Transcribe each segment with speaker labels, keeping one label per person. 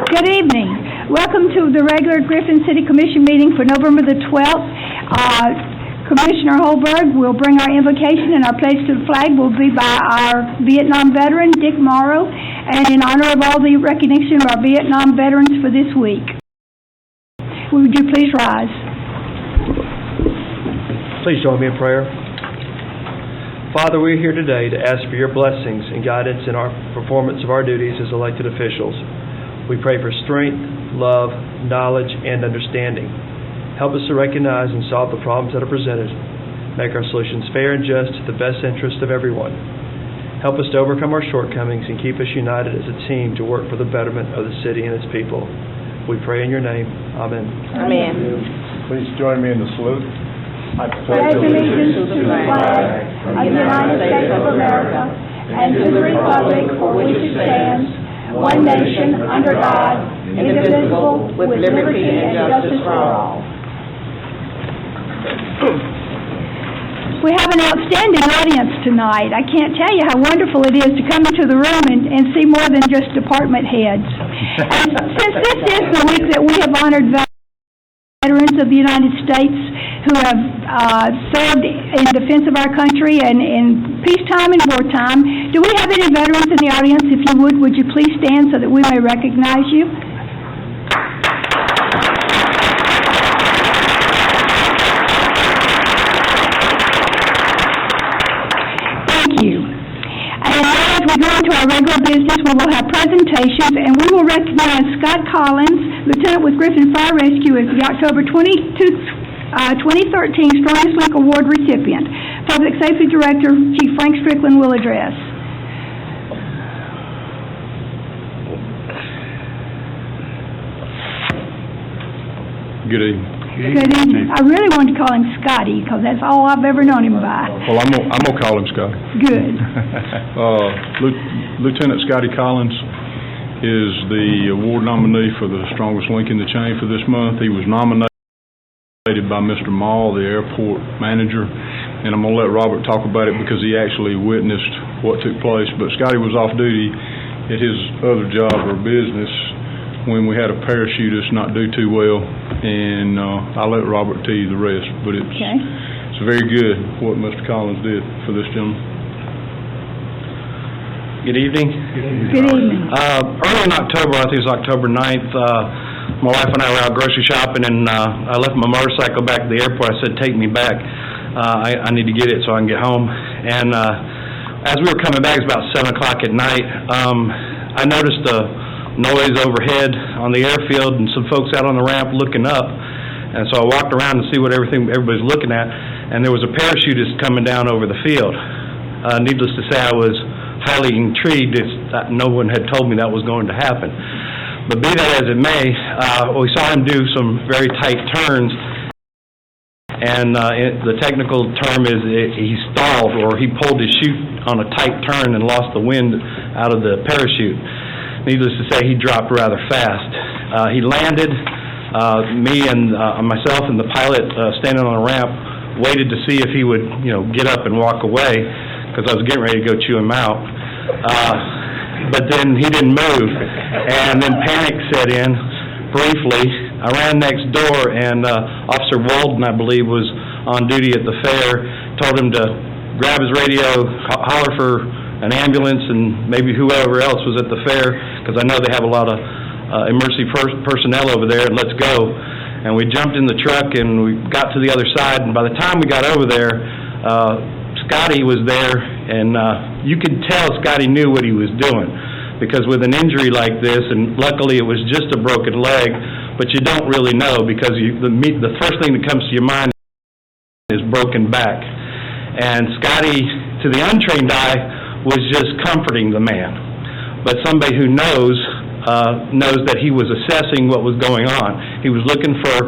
Speaker 1: Good evening. Welcome to the regular Griffin City Commission meeting for November the 12th. Commissioner Holberg will bring our invocation, and our pledge to the flag will be by our Vietnam veteran, Dick Morrow, and in honor of all the recognition of our Vietnam veterans for this week. Would you please rise?
Speaker 2: Please join me in prayer. Father, we're here today to ask for your blessings and guidance in our performance of our duties as elected officials. We pray for strength, love, knowledge, and understanding. Help us to recognize and solve the problems that are presented. Make our solutions fair and just to the best interest of everyone. Help us to overcome our shortcomings and keep us united as a team to work for the betterment of the city and its people. We pray in your name. Amen.
Speaker 3: Amen.
Speaker 4: Please join me in the salute.
Speaker 1: I pledge allegiance to the flag of the United States of America and to the republic for which it stands, one nation, under God, indivisible, with liberty and justice for all. We have an outstanding audience tonight. I can't tell you how wonderful it is to come into the room and see more than just department heads. And since this is the week that we have honored veterans of the United States who have served in defense of our country and in peacetime and wartime, do we have any veterans in the audience? If you would you please stand so that we may recognize you? We go into our regular business. We will have presentations, and we will recognize Scott Collins, Lieutenant with Griffin Fire Rescue, as the October 2013 Strongest Link Award recipient. Public Safety Director, Chief Frank Strickland, will address.
Speaker 4: Good evening.
Speaker 1: Good evening. I really wanted to call him Scotty because that's all I've ever known him by.
Speaker 4: Well, I'm gonna call him Scotty.
Speaker 1: Good.
Speaker 4: Lieutenant Scotty Collins is the award nominee for the Strongest Link in the Chain for this month. He was nominated by Mr. Mall, the airport manager, and I'm gonna let Robert talk about it because he actually witnessed what took place. But Scotty was off duty at his other job or business when we had a parachutist not do too well, and I'll let Robert tell you the rest, but it's very good what Mr. Collins did for this gentleman.
Speaker 2: Good evening.
Speaker 1: Good evening.
Speaker 2: Early in October, I think it was October 9th, my wife and I were out grocery shopping, and I left my motorcycle back at the airport. I said, take me back. I need to get it so I can get home. And as we were coming back, it was about 7 o'clock at night, I noticed a noise overhead on the airfield and some folks out on the ramp looking up, and so I walked around to see what everybody's looking at, and there was a parachutist coming down over the field. Needless to say, I was highly intrigued. No one had told me that was going to happen, but be that as it may, we saw him do some very tight turns, and the technical term is he stalled, or he pulled his chute on a tight turn and lost the wind out of the parachute. Needless to say, he dropped rather fast. He landed. Me and myself and the pilot standing on the ramp waited to see if he would, get up and walk away, because I was getting ready to go chew him out. But then he didn't move, and then panic set in briefly. I ran next door, and Officer Walden, I believe, was on duty at the fair. Told him to grab his radio, holler for an ambulance, and maybe whoever else was at the fair, because I know they have a lot of emergency personnel over there, and let's go. And we jumped in the truck, and we got to the other side, and by the time we got over there, Scotty was there, and you could tell Scotty knew what he was doing, because with an injury like this, and luckily it was just a broken leg, but you don't really know, because the first thing that comes to your mind is broken back. And Scotty, to the untrained eye, was just comforting the man. But somebody who knows that he was assessing what was going on. He was looking for,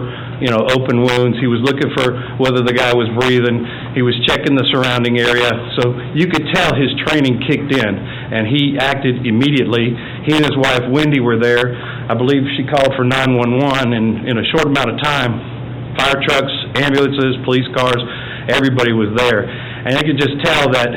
Speaker 2: open wounds. He was looking for whether the guy was breathing. He was checking the surrounding area. So you could tell his training kicked in, and he acted immediately. He and his wife, Wendy, were there. I believe she called for 911, and in a short amount of time, fire trucks, ambulances, police cars, everybody was there. And I could just tell that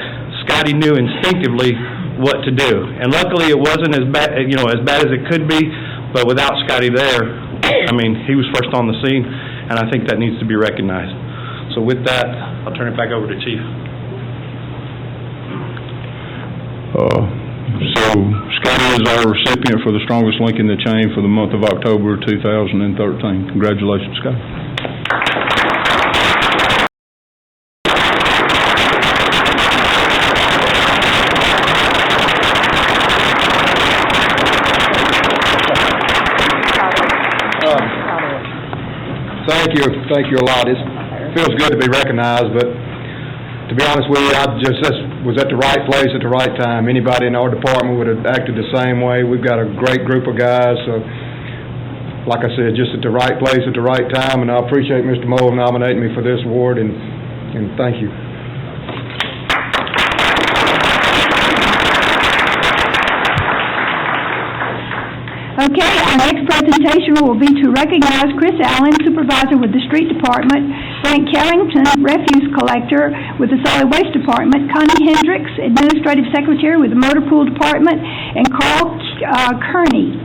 Speaker 2: Scotty knew instinctively what to do. And luckily it wasn't as bad as it could be, But without Scotty there, I mean, he was first on the scene, and I think that needs to be recognized. So with that, I'll turn it back over to Chief.
Speaker 4: So Scotty is our recipient for the strongest link in the chain for the month of October 2013. Congratulations, Scotty.
Speaker 3: Thank you a lot. It feels good to be recognized, but to be honest with you, I just was at the right place at the right time. Anybody in our department would have acted the same way. We've got a great group of guys, so like I said, just at the right place at the right time, and I appreciate Mr. Moe nominating me for this award, and thank you.
Speaker 1: Okay, our next presentation will be to recognize Chris Allen, Supervisor with the Street Department, Frank Carrington, Refuse Collector with the Solid Waste Department, Connie Hendricks, Administrative Secretary with the Motor Pool Department, and Carl Kearney,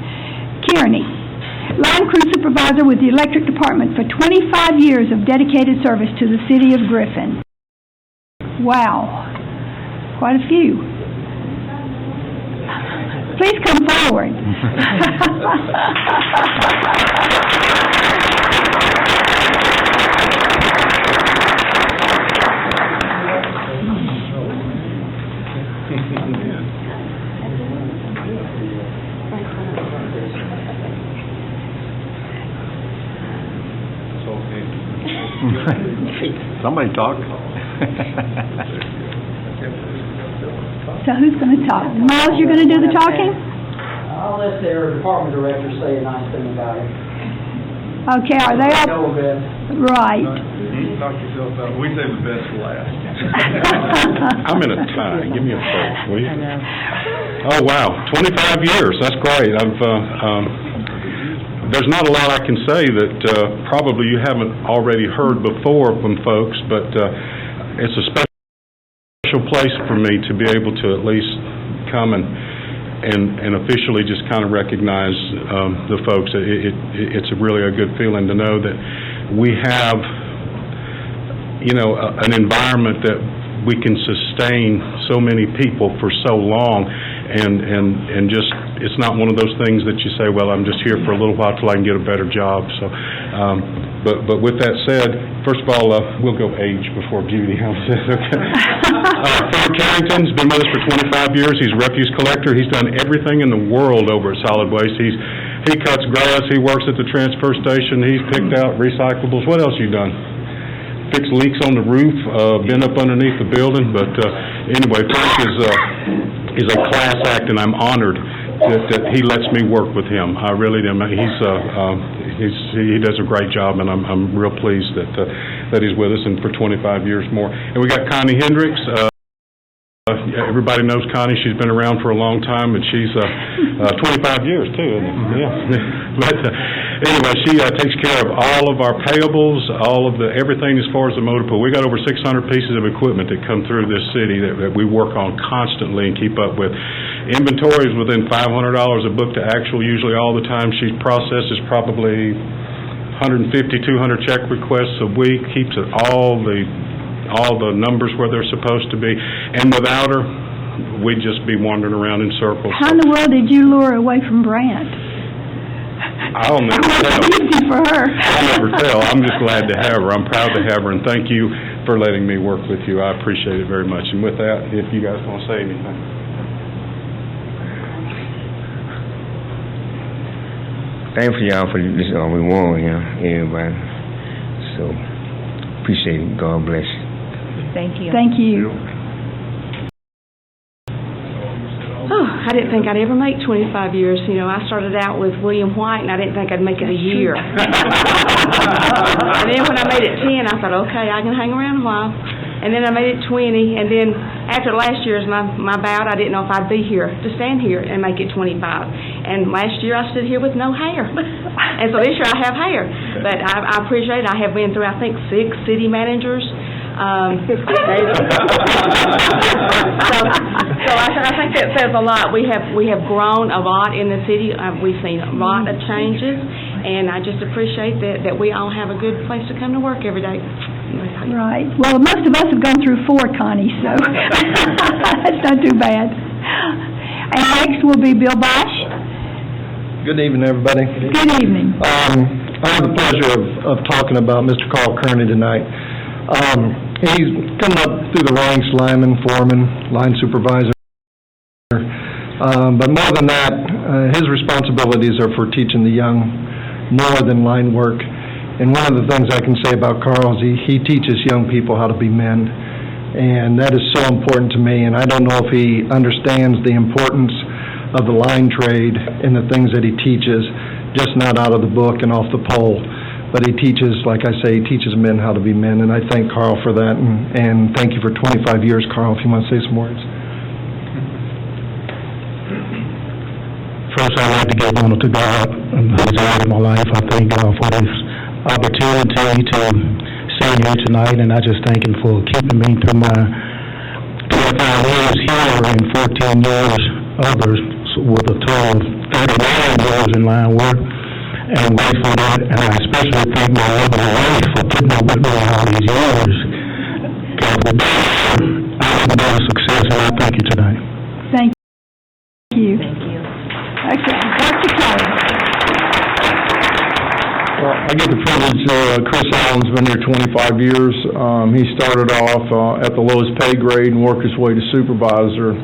Speaker 1: Line Crew Supervisor with the Electric Department for 25 years of dedicated service to the City of Griffin. Wow, quite a few. Please come forward.
Speaker 3: Somebody talk.
Speaker 1: So who's going to talk? Miles, you're going to do the talking?
Speaker 5: I'll let their department director say a nice thing about it.
Speaker 1: Okay, are they all?
Speaker 5: Know best.
Speaker 1: Right.
Speaker 2: Knock yourself out. We save the best for last.
Speaker 4: I'm in a tie. Give me a break, will you? Oh, wow. 25 years. That's great. There's not a lot I can say that probably you haven't already heard before from folks, but it's a special place for me to be able to at least come and officially just kind of recognize the folks. It's really a good feeling to know that we have, an environment that we can sustain so many people for so long, and just it's not one of those things that you say, well, I'm just here for a little while till I can get a better job. So, but with that said, first of all, we'll go age before beauty. Frank Carrington's been with us for 25 years. He's a refuse collector. He's done everything in the world over at Solid Waste. He cuts grass. He works at the transfer station. He's picked out recyclables. What else you done? Fixed leaks on the roof. Been up underneath the building. But anyway, Frank is a class act, and I'm honored that he lets me work with him. I really am. He does a great job, and I'm real pleased that he's with us and for 25 years more. And we got Connie Hendricks. Everybody knows Connie. She's been around for a long time, and she's 25 years too, isn't it? Yeah. But anyway, she takes care of all of our payables, all of everything as far as the motor pool. We got over 600 pieces of equipment that come through this city that we work on constantly and keep up with. Inventory is within $500 a book to actual usually all the time. She processes probably 150, 200 check requests a week, keeps it all the numbers where they're supposed to be, and without her, we'd just be wandering around in circles.
Speaker 1: How in the world did you lure her away from Brant?
Speaker 4: I'll never tell.
Speaker 1: Easy for her.
Speaker 4: I'll never tell. I'm just glad to have her. I'm proud to have her, and thank you for letting me work with you. I appreciate it very much. And with that, if you guys want to say anything.
Speaker 6: Thankful y'all for this reward, everybody. So, appreciate it. God bless you.
Speaker 7: Thank you.
Speaker 1: Thank you.
Speaker 7: Oh, I didn't think I'd ever make 25 years. I started out with William White, and I didn't think I'd make it a year. And then when I made it 10, I thought, okay, I can hang around a while. And then I made it 20, and then after last year's my bout, I didn't know if I'd be here to stand here and make it 25. And last year I stood here with no hair. And so this year I have hair. But I appreciate it. I have been through, I think, 6 city managers. So So I think that says a lot. We have grown a lot in the city. We've seen a lot of changes, and I just appreciate that we all have a good place to come to work every day.
Speaker 1: Right. Well, most of us have gone through 4, Connie, so that's not too bad. And next will be Bill Bosch.
Speaker 8: Good evening, everybody.
Speaker 1: Good evening.
Speaker 8: I have the pleasure of talking about Mr. Carl Kearney tonight. He's coming up through the ranks, lineman, foreman, line supervisor. But more than that, his responsibilities are for teaching the young more than line work. And one of the things I can say about Carl is he teaches young people how to be men. And that is so important to me. And I don't know if he understands the importance of the line trade and the things that he teaches, just not out of the book and off the pole. But he teaches, like I say, he teaches men how to be men. And I thank Carl for that. And thank you for 25 years, Carl, if you want to say some words.
Speaker 9: First, I'd like to give honor to God, who's the Lord of my life. I thank God for this opportunity to see you tonight, and I just thank Him for keeping me through my 25 years here and 14 years others, with a total of 39 years in line work. And grateful for that, and I especially thank my lovely wife for putting up with me all these years. God will be our success, and I thank you tonight.
Speaker 1: Thank you. Thank you. Okay, Dr. Kelly.
Speaker 4: Well, I get the privilege, Chris Allen's been here 25 years. He started off at the lowest pay grade and worked his way to supervisor.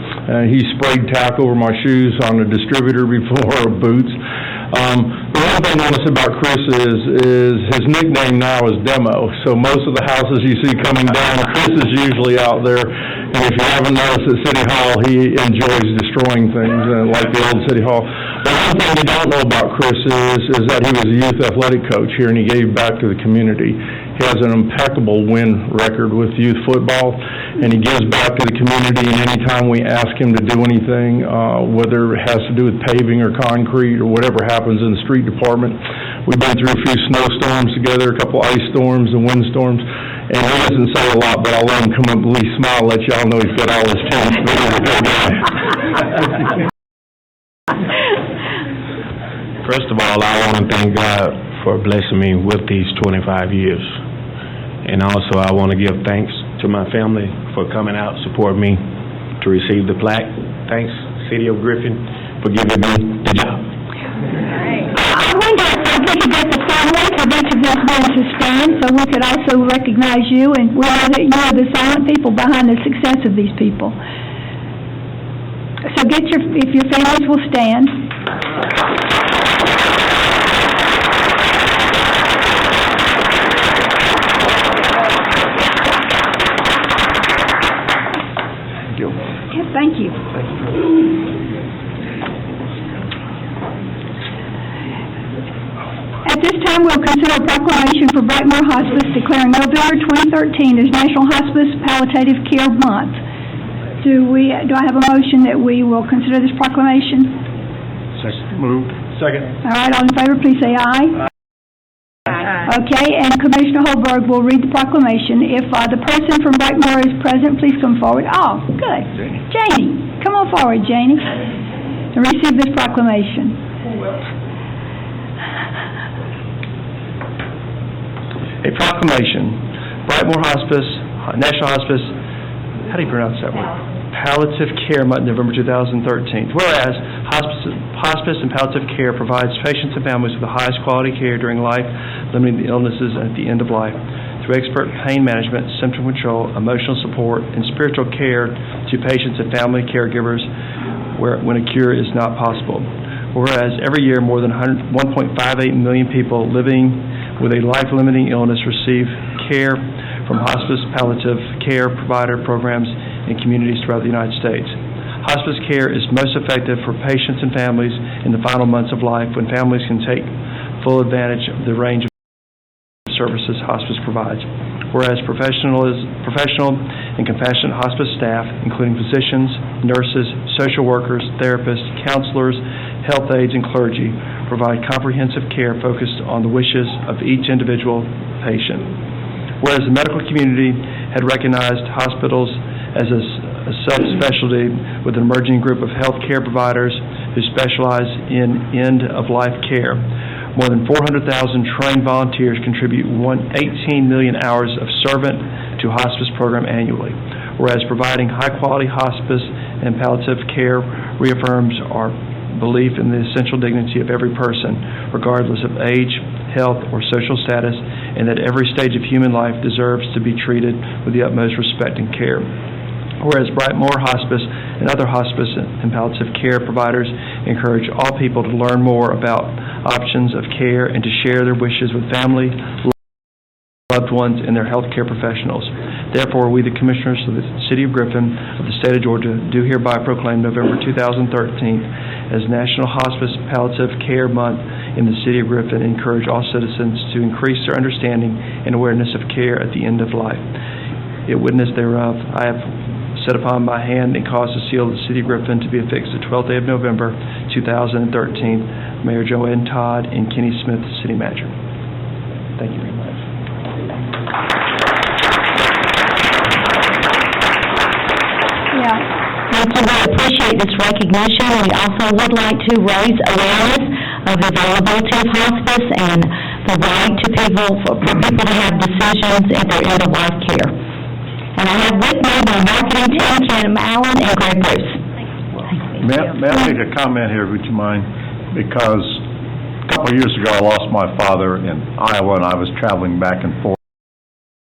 Speaker 4: He sprayed tack over my shoes on a distributor before boots. The one thing I notice about Chris is his nickname now is Demo. So most of the houses you see coming down, Chris is usually out there. And if you haven't noticed at City Hall, he enjoys destroying things, like the old City Hall. But one thing you don't know about Chris is that he was a youth athletic coach here, and he gave back to the community. He has an impeccable win record with youth football, and he gives back to the community. And anytime we ask him to do anything, whether it has to do with paving or concrete or whatever happens in the street department, we've been through a few snowstorms together, a couple ice storms and windstorms. And he doesn't say a lot, but I'll let him come up and at least smile, let y'all know he's got all his chance.
Speaker 9: First of all, I want to thank God for blessing me with these 25 years. And also, I want to give thanks to my family for coming out, supporting me to receive the plaque. Thanks, City of Griffin, for giving me the job.
Speaker 1: I wonder if we could get the family of each of these men to stand so we could also recognize you, and we know that you are the silent people behind the success of these people. So if your families will stand. Thank you. At this time, we'll consider a proclamation for Brightmoor Hospice declaring November 2013 as National Hospice Palliative Care Month. Do I have a motion that we will consider this proclamation?
Speaker 4: Second. Moved. Second.
Speaker 1: All right, all in favor, please say aye. Okay, and Commissioner Holberg will read the proclamation. If the person from Brightmoor is present, please come forward. Oh, good. Janie, come on forward, Janie, and receive this proclamation.
Speaker 2: A proclamation, Brightmoor Hospice, National Hospice, how do you pronounce that word? Palliative Care Month, November 2013. Whereas hospice and palliative care provides patients and families with the highest quality care during life, limiting the illnesses at the end of life, through expert pain management, symptom control, emotional support, and spiritual care to patients and family caregivers when a cure is not possible. Whereas every year more than 1.58 million people living with a life-limiting illness receive care from hospice palliative care provider programs in communities throughout the United States. Hospice care is most effective for patients and families in the final months of life when families can take full advantage of the range of services hospice provides. Whereas professional and compassionate hospice staff, including physicians, nurses, social workers, therapists, counselors, health aides, and clergy, provide comprehensive care focused on the wishes of each individual patient. Whereas the medical community had recognized hospitals as a
Speaker 10: a subspecialty with an emerging group of healthcare providers who specialize in end-of-life care. More than 400,000 trained volunteers contribute 18 million hours of servant to hospice program annually, whereas providing high-quality hospice and palliative care reaffirms our belief in the essential dignity of every person, regardless of age, health, or social status, and that every stage of human life deserves to be treated with the utmost respect and care. Whereas Brightmoor Hospice and other hospice and palliative care providers encourage all people to learn more about options of care and to share their wishes with family, loved ones, and their healthcare professionals. Therefore, we, the Commissioners of the City of Griffin of the State of Georgia, do hereby proclaim November 2013 as National Hospice Palliative Care Month in the City of Griffin and encourage all citizens to increase their understanding and awareness of care at the end of life. In witness thereof, I have set upon my hand and caused the seal of the City of Griffin to be affixed the 12th day of November 2013. Mayor Joanne Todd and Kenny Smith, City Manager. Thank you very much.
Speaker 1: Yeah.
Speaker 11: Thank you. We appreciate this recognition. We also would like to raise awareness of the availability of hospice and the right to people for people to have decisions at their end-of-life care. And I have with me the marketing team, Kim Allen and Greg Bruce.
Speaker 12: May I make a comment here, would you mind? Because a couple of years ago, I lost my father in Iowa, and I was traveling back and forth,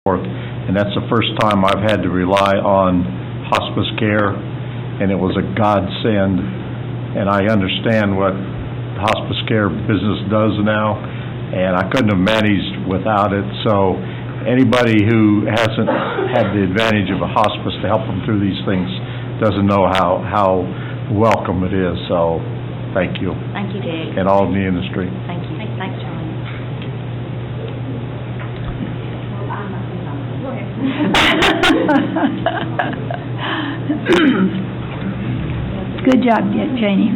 Speaker 12: and that's the first time I've had to rely on hospice care, and it was a godsend, and I understand what hospice care business does now, and I couldn't have managed without it. So anybody who hasn't had the advantage of a hospice to help them through these things doesn't know how welcome it is. So thank you.
Speaker 11: Thank you, Dick.
Speaker 12: And all in the industry.
Speaker 11: Thank you. Thanks, Charlie.
Speaker 1: Good job, Janie.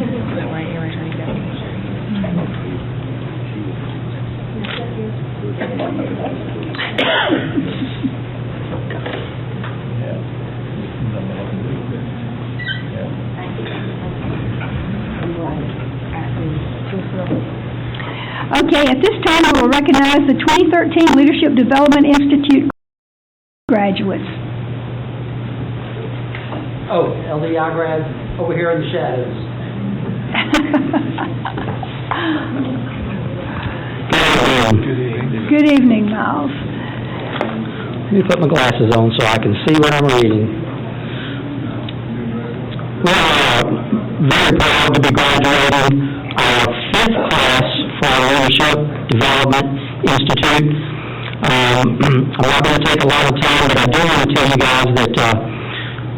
Speaker 1: Okay, at this time, I will recognize the 2013 Leadership Development Institute graduates.
Speaker 5: Oh, LDI grad over here in the shadows.
Speaker 1: Good evening, Miles.
Speaker 13: Let me put my glasses on so I can see what I'm reading. We're very proud to be graduating our 5th class for our Leadership Development Institute. I'm not going to take a lot of time, but I do want to tell you guys that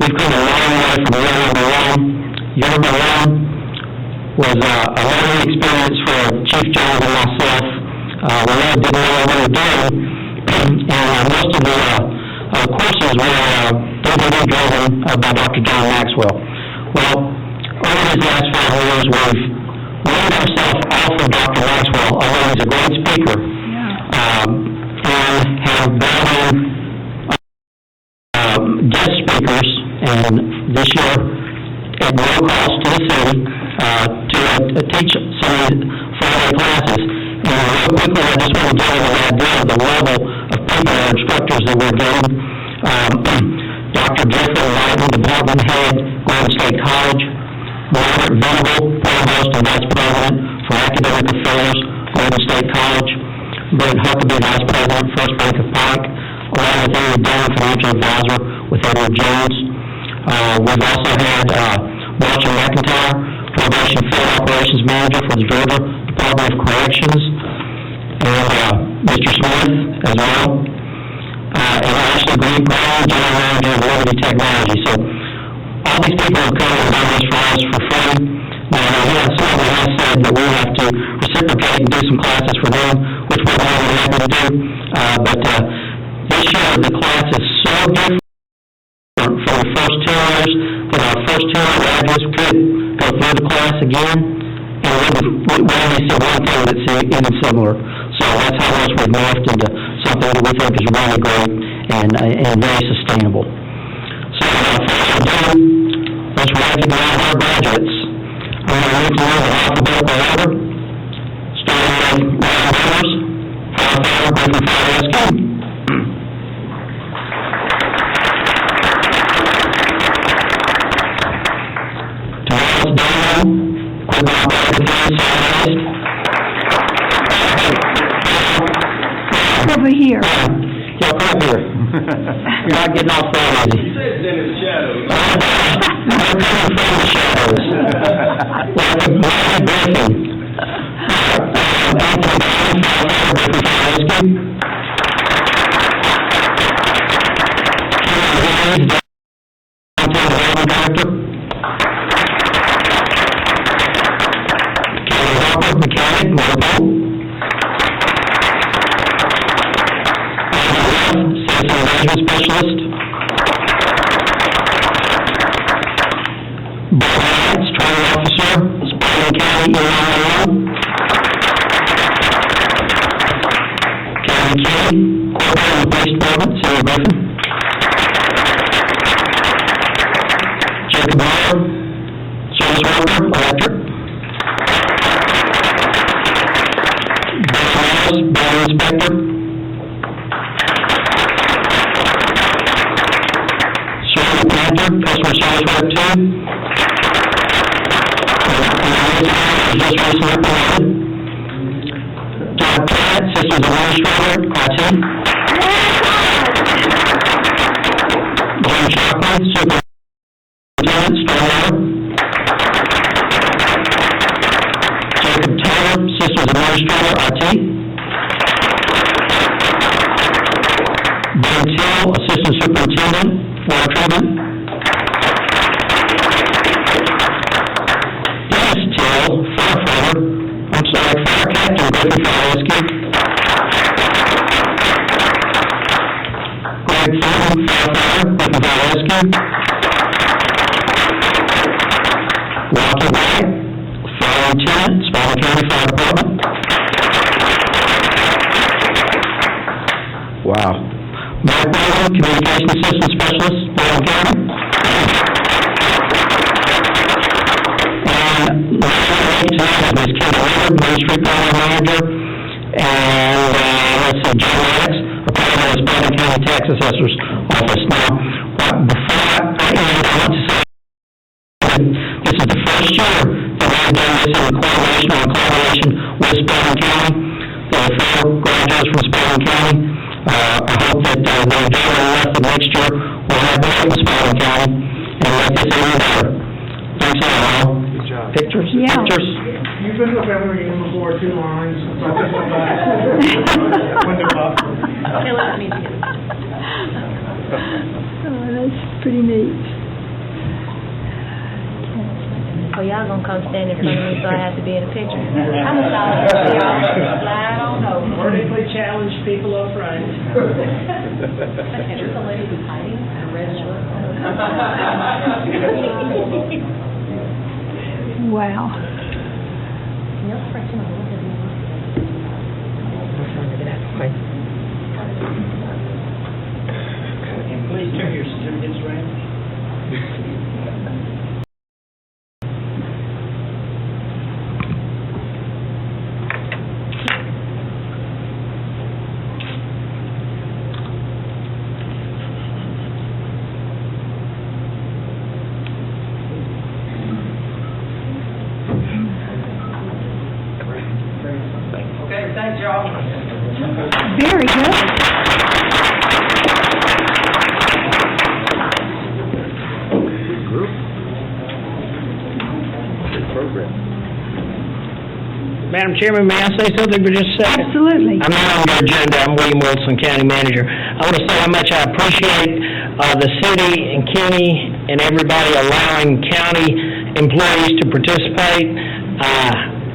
Speaker 13: we've come a long way from year number one. Year number one was a learning experience for Chief Jones and myself. We really didn't know what we were doing, and most of the courses were driven by Dr. John Maxwell. Well, over these last 5 years, we've weaned ourselves off of Dr. Maxwell, although he's a great speaker, and have brought in guest speakers, and this year, at no cost to the city, to teach some of the Friday classes. And real quickly, I just want to give you an idea of the level of people or instructors that we're getting. Dr. Griffin, Department Head, Golden State College. Robert Venable, Provost and Vice President for Academic Affairs, Golden State College. Brent Huckabee, Vice President, First Bank of Pike, along with Henry Dunn, Financial Advisor with Edward Jones. We've also had Marshall McIntyre, Probation Field Operations Manager for the Georgia Department of Corrections, and Mr. Smith as well, and Ashley Green, General Manager of Liberty Technology. So all these people have come and done this for us for free. Now, someone has said that we have to reciprocate and do some classes for them, which we're more than happy to do. But this year, the class is so different from the first 2 years that our first 2 graduates could go through the class again, and we only see one thing that's even similar. So that's how much we've morphed into something that we think is really great and very sustainable. So, let's recognize our graduates. I'm going to move through the alphabetical order, starting with firefighters, Griffin Fire Rescue. Thomas Daniel, equipment operator, Southeast.
Speaker 1: Over here.
Speaker 13: Yeah, come up here. You're not getting off that easy. You said it's in the shadows. I'm coming from the shadows. Griffin. Mechanic, Specialist. Bob Training Officer, Spalding County, Illinois. Kevin Kelly, Corporal of the Police Department, City of Griffin. Jacob Meyer, Service Worker, Electric. Bruce Building Inspector. Customer service rep 2. Just recently promoted. Todd Pratt, Systems Administrator, IT. Jim Shockley, Superintendent, Stormwater. Jacob Taylor, Systems Administrator, IT. Ben Till, Assistant Superintendent, Water Treatment. Fire Captain, Griffin Fire Rescue. Greg Fulton, Firefighter, Griffin Fire Rescue. Rocky White, Fire Lieutenant, Spalding County Fire Department. Wow. Mike Baldwin, Communication Assistant Specialist, Spalding County. Ms. Kim Ward, Main Street Program Manager, and let's see, John Rex, Appointment of Spalding County Tax Assessor's Office. Now, before I end, I want to say this is the first year that we've done this in collaboration with Spalding County. There are 4 graduates from Spalding County. I hope that they're doing enough that next year we'll have more from Spalding County and make this even better. Thanks a lot, all. Pictures?
Speaker 1: Yeah.
Speaker 13: Pictures?
Speaker 14: You've been up every game before 2 lines.
Speaker 1: Oh, that's pretty neat.
Speaker 15: Oh, y'all gonna come stand in front of me, so I have to be in a picture. I'm a solid, y'all. I don't know.
Speaker 14: Vertically challenged people up front.
Speaker 15: There's a lady who's hiding in a red shirt.
Speaker 1: Wow.
Speaker 14: And please turn your certificates around. Okay, thanks, y'all.
Speaker 1: Very good.
Speaker 16: Madam Chairman, may I say something for just a second?
Speaker 1: Absolutely.
Speaker 16: I'm not on your agenda. I'm William Wilson, County Manager. I want to say how much I appreciate the city and Kenny and everybody allowing county employees to participate.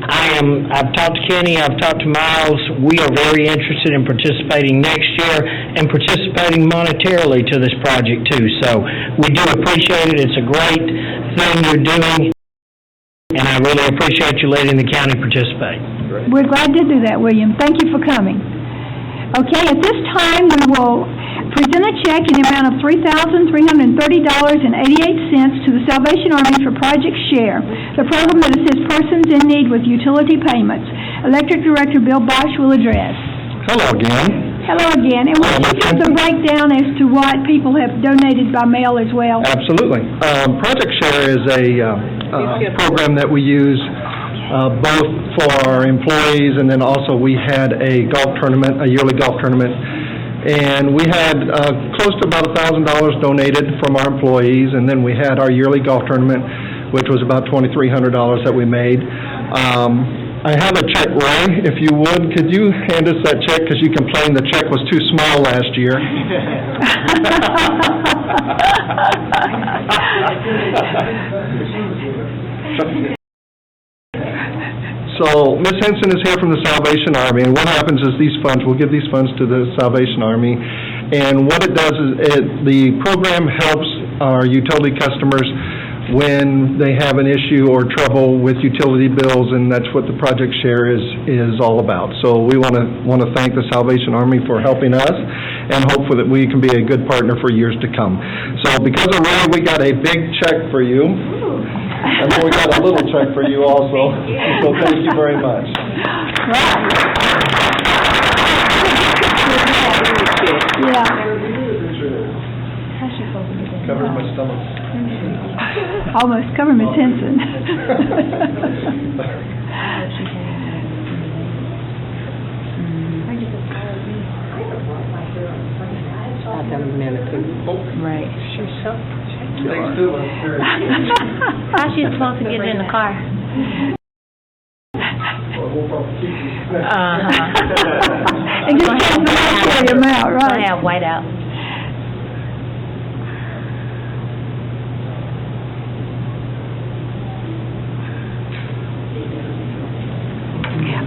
Speaker 16: I've talked to Kenny, I've talked to Miles. We are very interested in participating next year and participating monetarily to this project too. So we do appreciate it. It's a great thing you're doing, and I really appreciate you letting the county participate.
Speaker 1: We're glad to do that, William. Thank you for coming. Okay, at this time, we will Present a check in the amount of $3,330.88 to the Salvation Army for Project Share, the program that assists persons in need with utility payments. Electric Director Bill Bosch will address.
Speaker 8: Hello again.
Speaker 1: Hello again, and will you give us a breakdown as to what people have donated by mail as well?
Speaker 8: Absolutely. Project Share is a program that we use both for our employees, and then also we had a golf tournament, a yearly golf tournament, and we had close to about $1,000 donated from our employees, and then we had our yearly golf tournament, which was about $2,300 that we made. I have a check, Ray, if you would. Could you hand us that check, because you complained the check was too small last year. So, Ms. Henson is here from the Salvation Army, and what happens is we'll give these funds to the Salvation Army, and what it does is the program helps our utility customers when they have an issue or trouble with utility bills, and that's what the Project Share is all about. So we want to thank the Salvation Army for helping us, and hope that we can be a good partner for years to come. So because of Ray, we got a big check for you, and then we got a little check for you also. So thank you very much.
Speaker 1: Yeah.
Speaker 8: Covers my stomach.
Speaker 1: Almost cover Miss Henson.
Speaker 15: Right. She's so how's she supposed to get in the car?
Speaker 1: And just carry them out, right?
Speaker 15: Have white out.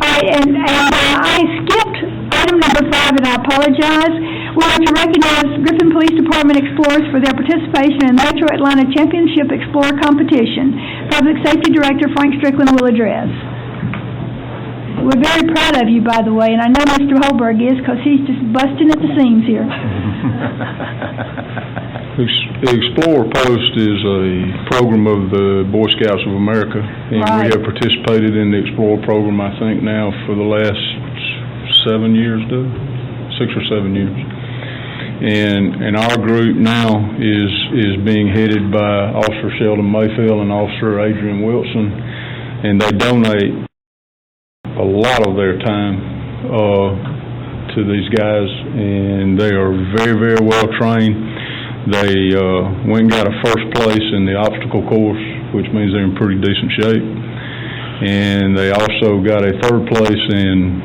Speaker 1: All right, and I skipped item number 5, and I apologize. We want to recognize Griffin Police Department Explorers for their participation in Metro Atlanta Championship Explorer Competition. Public Safety Director Frank Strickland will address. We're very proud of you, by the way, and I know Mr. Holberg is, because he's just busting at the seams here.
Speaker 4: The Explorer Post is a program of the Boy Scouts of America, and we have participated in the Explorer program, I think, now for the last 7 years, 6 or 7 years. And our group now is being headed by Officer Sheldon Mayfield and Officer Adrian Wilson, and they donate a lot of their time to these guys, and they are very, very well trained. They went and got a first place in the obstacle course, which means they're in pretty decent shape, and they also got a third place in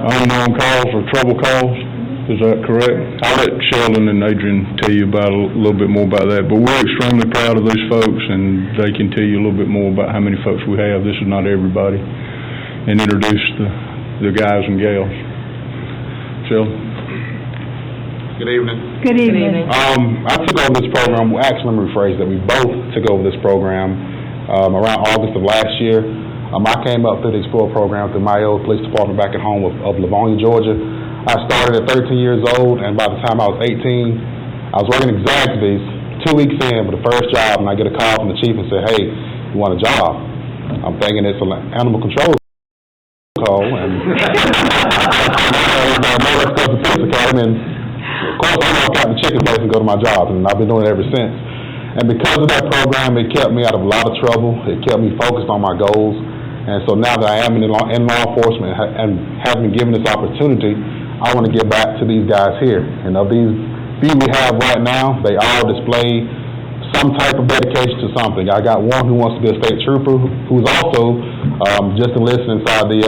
Speaker 4: unknown calls or trouble calls. Is that correct? I'll let Sheldon and Adrian tell you about a little bit more about that, but we're extremely proud of these folks, and they can tell you a little bit more about how many folks we have. This is not everybody, and introduce the guys and gals. Sheldon?
Speaker 17: Good evening.
Speaker 1: Good evening.
Speaker 17: I took over this program, actually let me rephrase that, we both took over this program around August of last year. I came up through the Explorer program through my old police department back at home of Livonia, Georgia. I started at 13 years old, and by the time I was 18, I was working at Zaxby's 2 weeks in for the first job, and I get a call from the chief and say, hey, you want a job? I'm thinking it's an animal control call, and and of course I walked out the chicken place and go to my job, and I've been doing it ever since. And because of that program, it kept me out of a lot of trouble. It kept me focused on my goals. And so now that I am in law enforcement and having been given this opportunity, I want to give back to these guys here. And of these few we have right now, they all display some type of dedication to something. I got one who wants to be a state trooper, who's also just enlisted inside the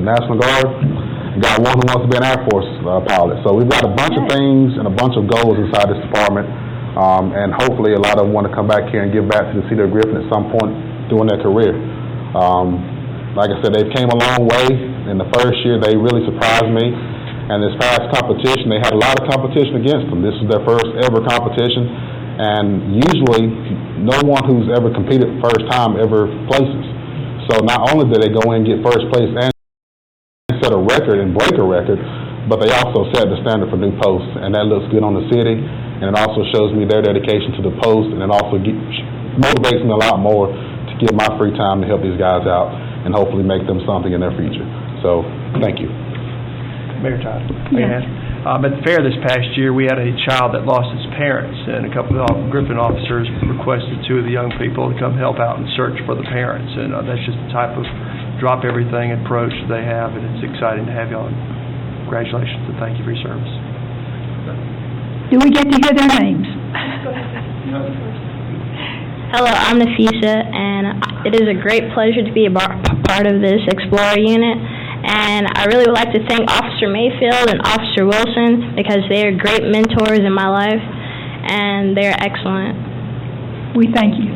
Speaker 17: National Guard. I got one who wants to be an Air Force pilot. So we've got a bunch of things and a bunch of goals inside this department, and hopefully a lot of them want to come back here and give back to the city of Griffin at some point during their career. Like I said, they came a long way. In the first year, they really surprised me. And this past competition, they had a lot of competition against them. This is their first ever competition. And usually, no one who's ever competed first time ever places. So not only did they go in and get first place and set a record and break a record, but they also set the standard for new posts, and that looks good on the city, and it also shows me their dedication to the post, and it also motivates me a lot more to give my free time to help these guys out and hopefully make them something in their future. So, thank you.
Speaker 10: Mayor Todd.
Speaker 1: Yes.
Speaker 10: At the fair this past year, we had a child that lost its parents, and a couple of Griffin officers requested 2 of the young people to come help out and search for the parents, and that's just the type of drop-everything approach they have, and it's exciting to have y'all. Congratulations, and thank you for your service.
Speaker 1: Do we get to hear their names?
Speaker 18: Hello, I'm Nafisa, and it is a great pleasure to be a part of this Explorer unit. And I really would like to thank Officer Mayfield and Officer Wilson because they are great mentors in my life, and they're excellent.
Speaker 1: We thank you.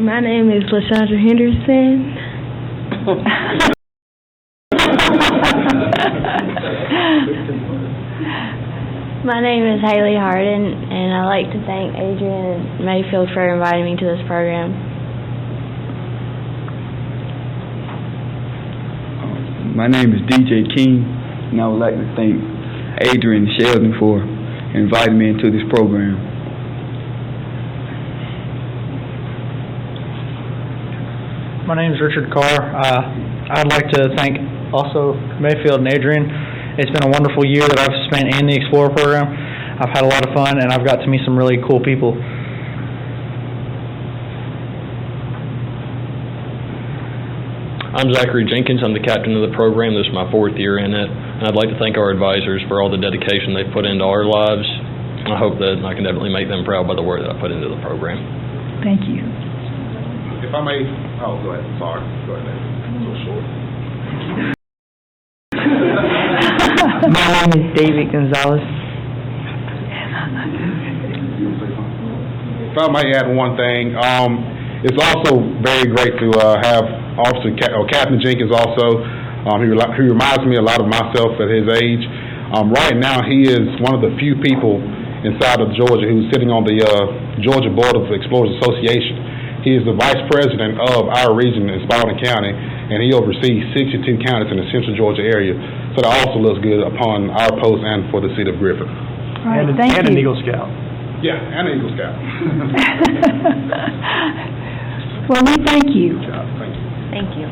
Speaker 18: My name is LaShondra Henderson. My name is Haley Harden, and I'd like to thank Adrian and Mayfield for inviting me to this program.
Speaker 19: My name is DJ King, and I would like to thank Adrian Sheldon for inviting me into this program.
Speaker 20: My name is Richard Carr. I'd like to thank also Mayfield and Adrian. It's been a wonderful year that I've spent in the Explorer program. I've had a lot of fun, and I've got to meet some really cool people.
Speaker 21: I'm Zachary Jenkins. I'm the captain of the program. This is my 4th year in it, and I'd like to thank our advisors for all the dedication they've put into our lives. I hope that I can definitely make them proud by the work that I put into the program.
Speaker 1: Thank you.
Speaker 17: If I may, go ahead. Sorry. Go ahead. I'm so short.
Speaker 22: My name is David Gonzalez.
Speaker 17: If I may add one thing, it's also very great to have Captain Jenkins also. He reminds me a lot of myself at his age. Right now, he is one of the few people inside of Georgia who's sitting on the Georgia Board of Explorers Association. He is the vice president of our region in Spalding County, and he oversees 62 counties in the central Georgia area. So that also looks good upon our post and for the city of Griffin.
Speaker 1: Right, thank you.
Speaker 10: And an Eagle Scout.
Speaker 17: Yeah, and an Eagle Scout.
Speaker 1: Well, we thank you.
Speaker 17: Good job. Thank you.
Speaker 15: Thank you.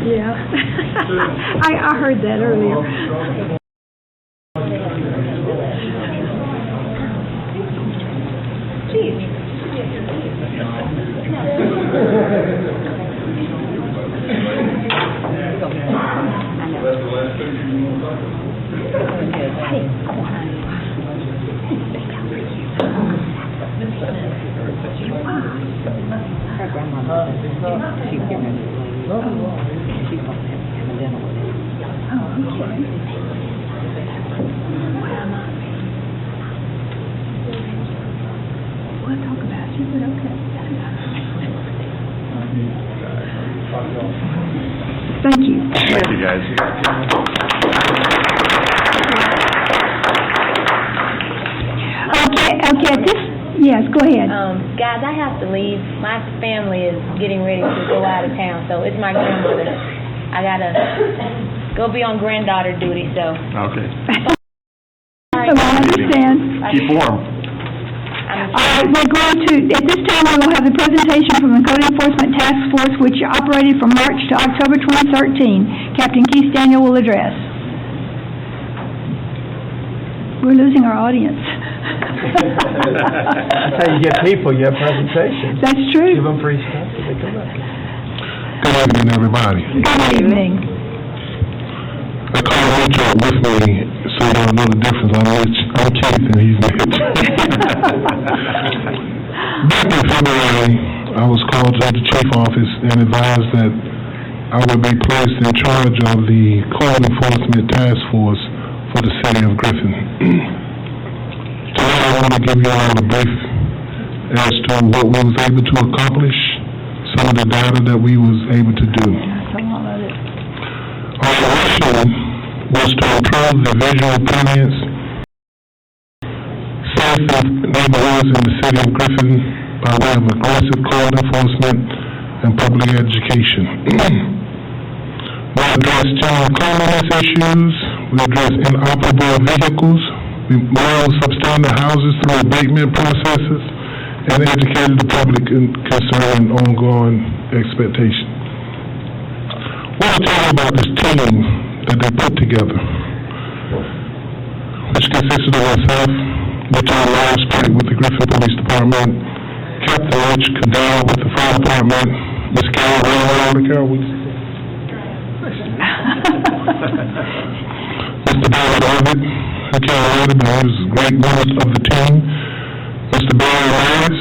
Speaker 1: Yeah. I heard that earlier. Thank you.
Speaker 12: Thank you, guys.
Speaker 1: Okay, yes, go ahead.
Speaker 15: Guys, I have to leave. My family is getting ready to go out of town, so it's my grandmother. I gotta go be on granddaughter duty, so.
Speaker 12: Okay.
Speaker 1: I understand.
Speaker 12: Keep warm.
Speaker 1: We're going to, at this time, we will have the presentation from the Code Enforcement Task Force, which operated from March to October 2013. Captain Keith Daniel will address. We're losing our audience.
Speaker 10: That's how you get people, you have presentations.
Speaker 1: That's true.
Speaker 10: Give them free stuff so they come back.
Speaker 23: Good evening, everybody.
Speaker 1: Good evening.
Speaker 23: I call Richard with me so you don't know the difference. I'm Keith and he's Mitch. Back in February, I was called to the chief office and advised that I would be placed in charge of the Code Enforcement Task Force for the city of Griffin. Today I want to give you all a brief as to what we was able to accomplish, some of the data that we was able to do. Our election was to improve the visual appearance, safe neighborhoods in the city of Griffin by way of aggressive code enforcement and public education. We address general cleanliness issues, we address inoperable vehicles, we modeled substandard houses through abatement processes, and educated the public concerning ongoing expectations. I want to tell you about this team that they put together, which consisted of myself, Lieutenant Lawrence Pike with the Griffin Police Department, Captain Rich Cadell with the Fire Department, Miss Carol Carol, Mr. David Ovid, who Carol Ovid, but he was a great member of the team, Mr. Barry Myers,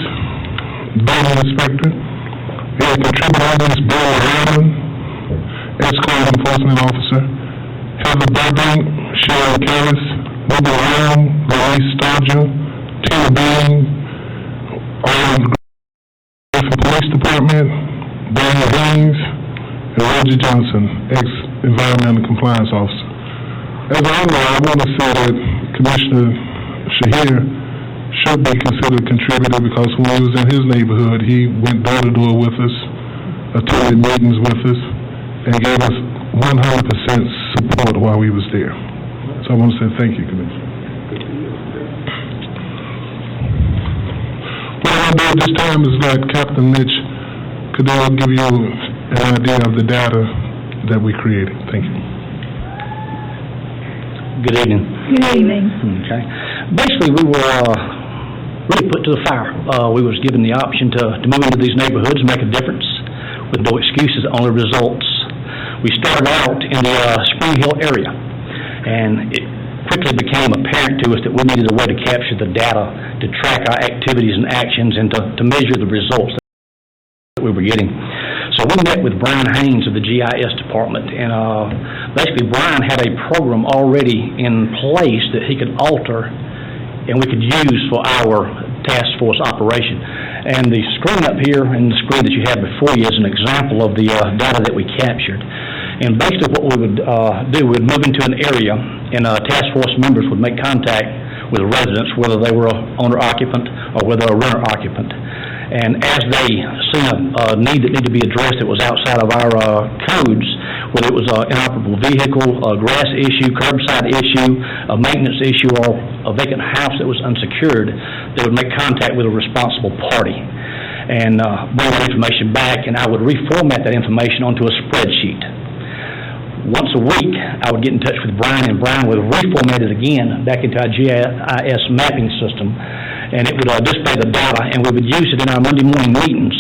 Speaker 23: Building Inspector. We had contributors Bill Hammond, ex-code enforcement officer, Heather Burbank, Cheryl Karras, Ruby Brown, Louise Stodger, Tina Bean, all of the Griffin Police Department, Daniel Haynes, and Roger Johnson, ex-environmental compliance officer. As I know, I want to say that Commissioner Shahir should be considered a contributor because when he was in his neighborhood, he went door to door with us, attended meetings with us, and gave us 100% support while we was there. So I want to say thank you, Commissioner. What I want to do at this time is let Captain Mitch Cadell give you an idea of the data that we created. Thank you.
Speaker 3: Good evening.
Speaker 1: Good evening.
Speaker 3: Okay. Basically, we were really put to the fire. We was given the option to move into these neighborhoods and make a difference with no excuses, only results. We started out in the Spring Hill area, and it quickly became apparent to us that we needed a way to capture the data to track our activities and actions and to measure the results that we were getting. So we met with Brian Haynes of the GIS department, and basically Brian had a program already in place that he could alter and we could use for our task force operation. And the screen up here and the screen that you have before you is an example of the data that we captured. And basically what we would do, we would move into an area and task force members would make contact with residents, whether they were an owner-occupant or whether a renter-occupant. And as they see a need that needed to be addressed that was outside of our codes, whether it was an inoperable vehicle, a grass issue, curbside issue, a maintenance issue, or a vacant house that was unsecured, they would make contact with a responsible party and bring that information back, and I would reformat that information onto a spreadsheet. Once a week, I would get in touch with Brian, and Brian would reformat it again back into our GIS mapping system, and it would display the data, and we would use it in our Monday morning meetings.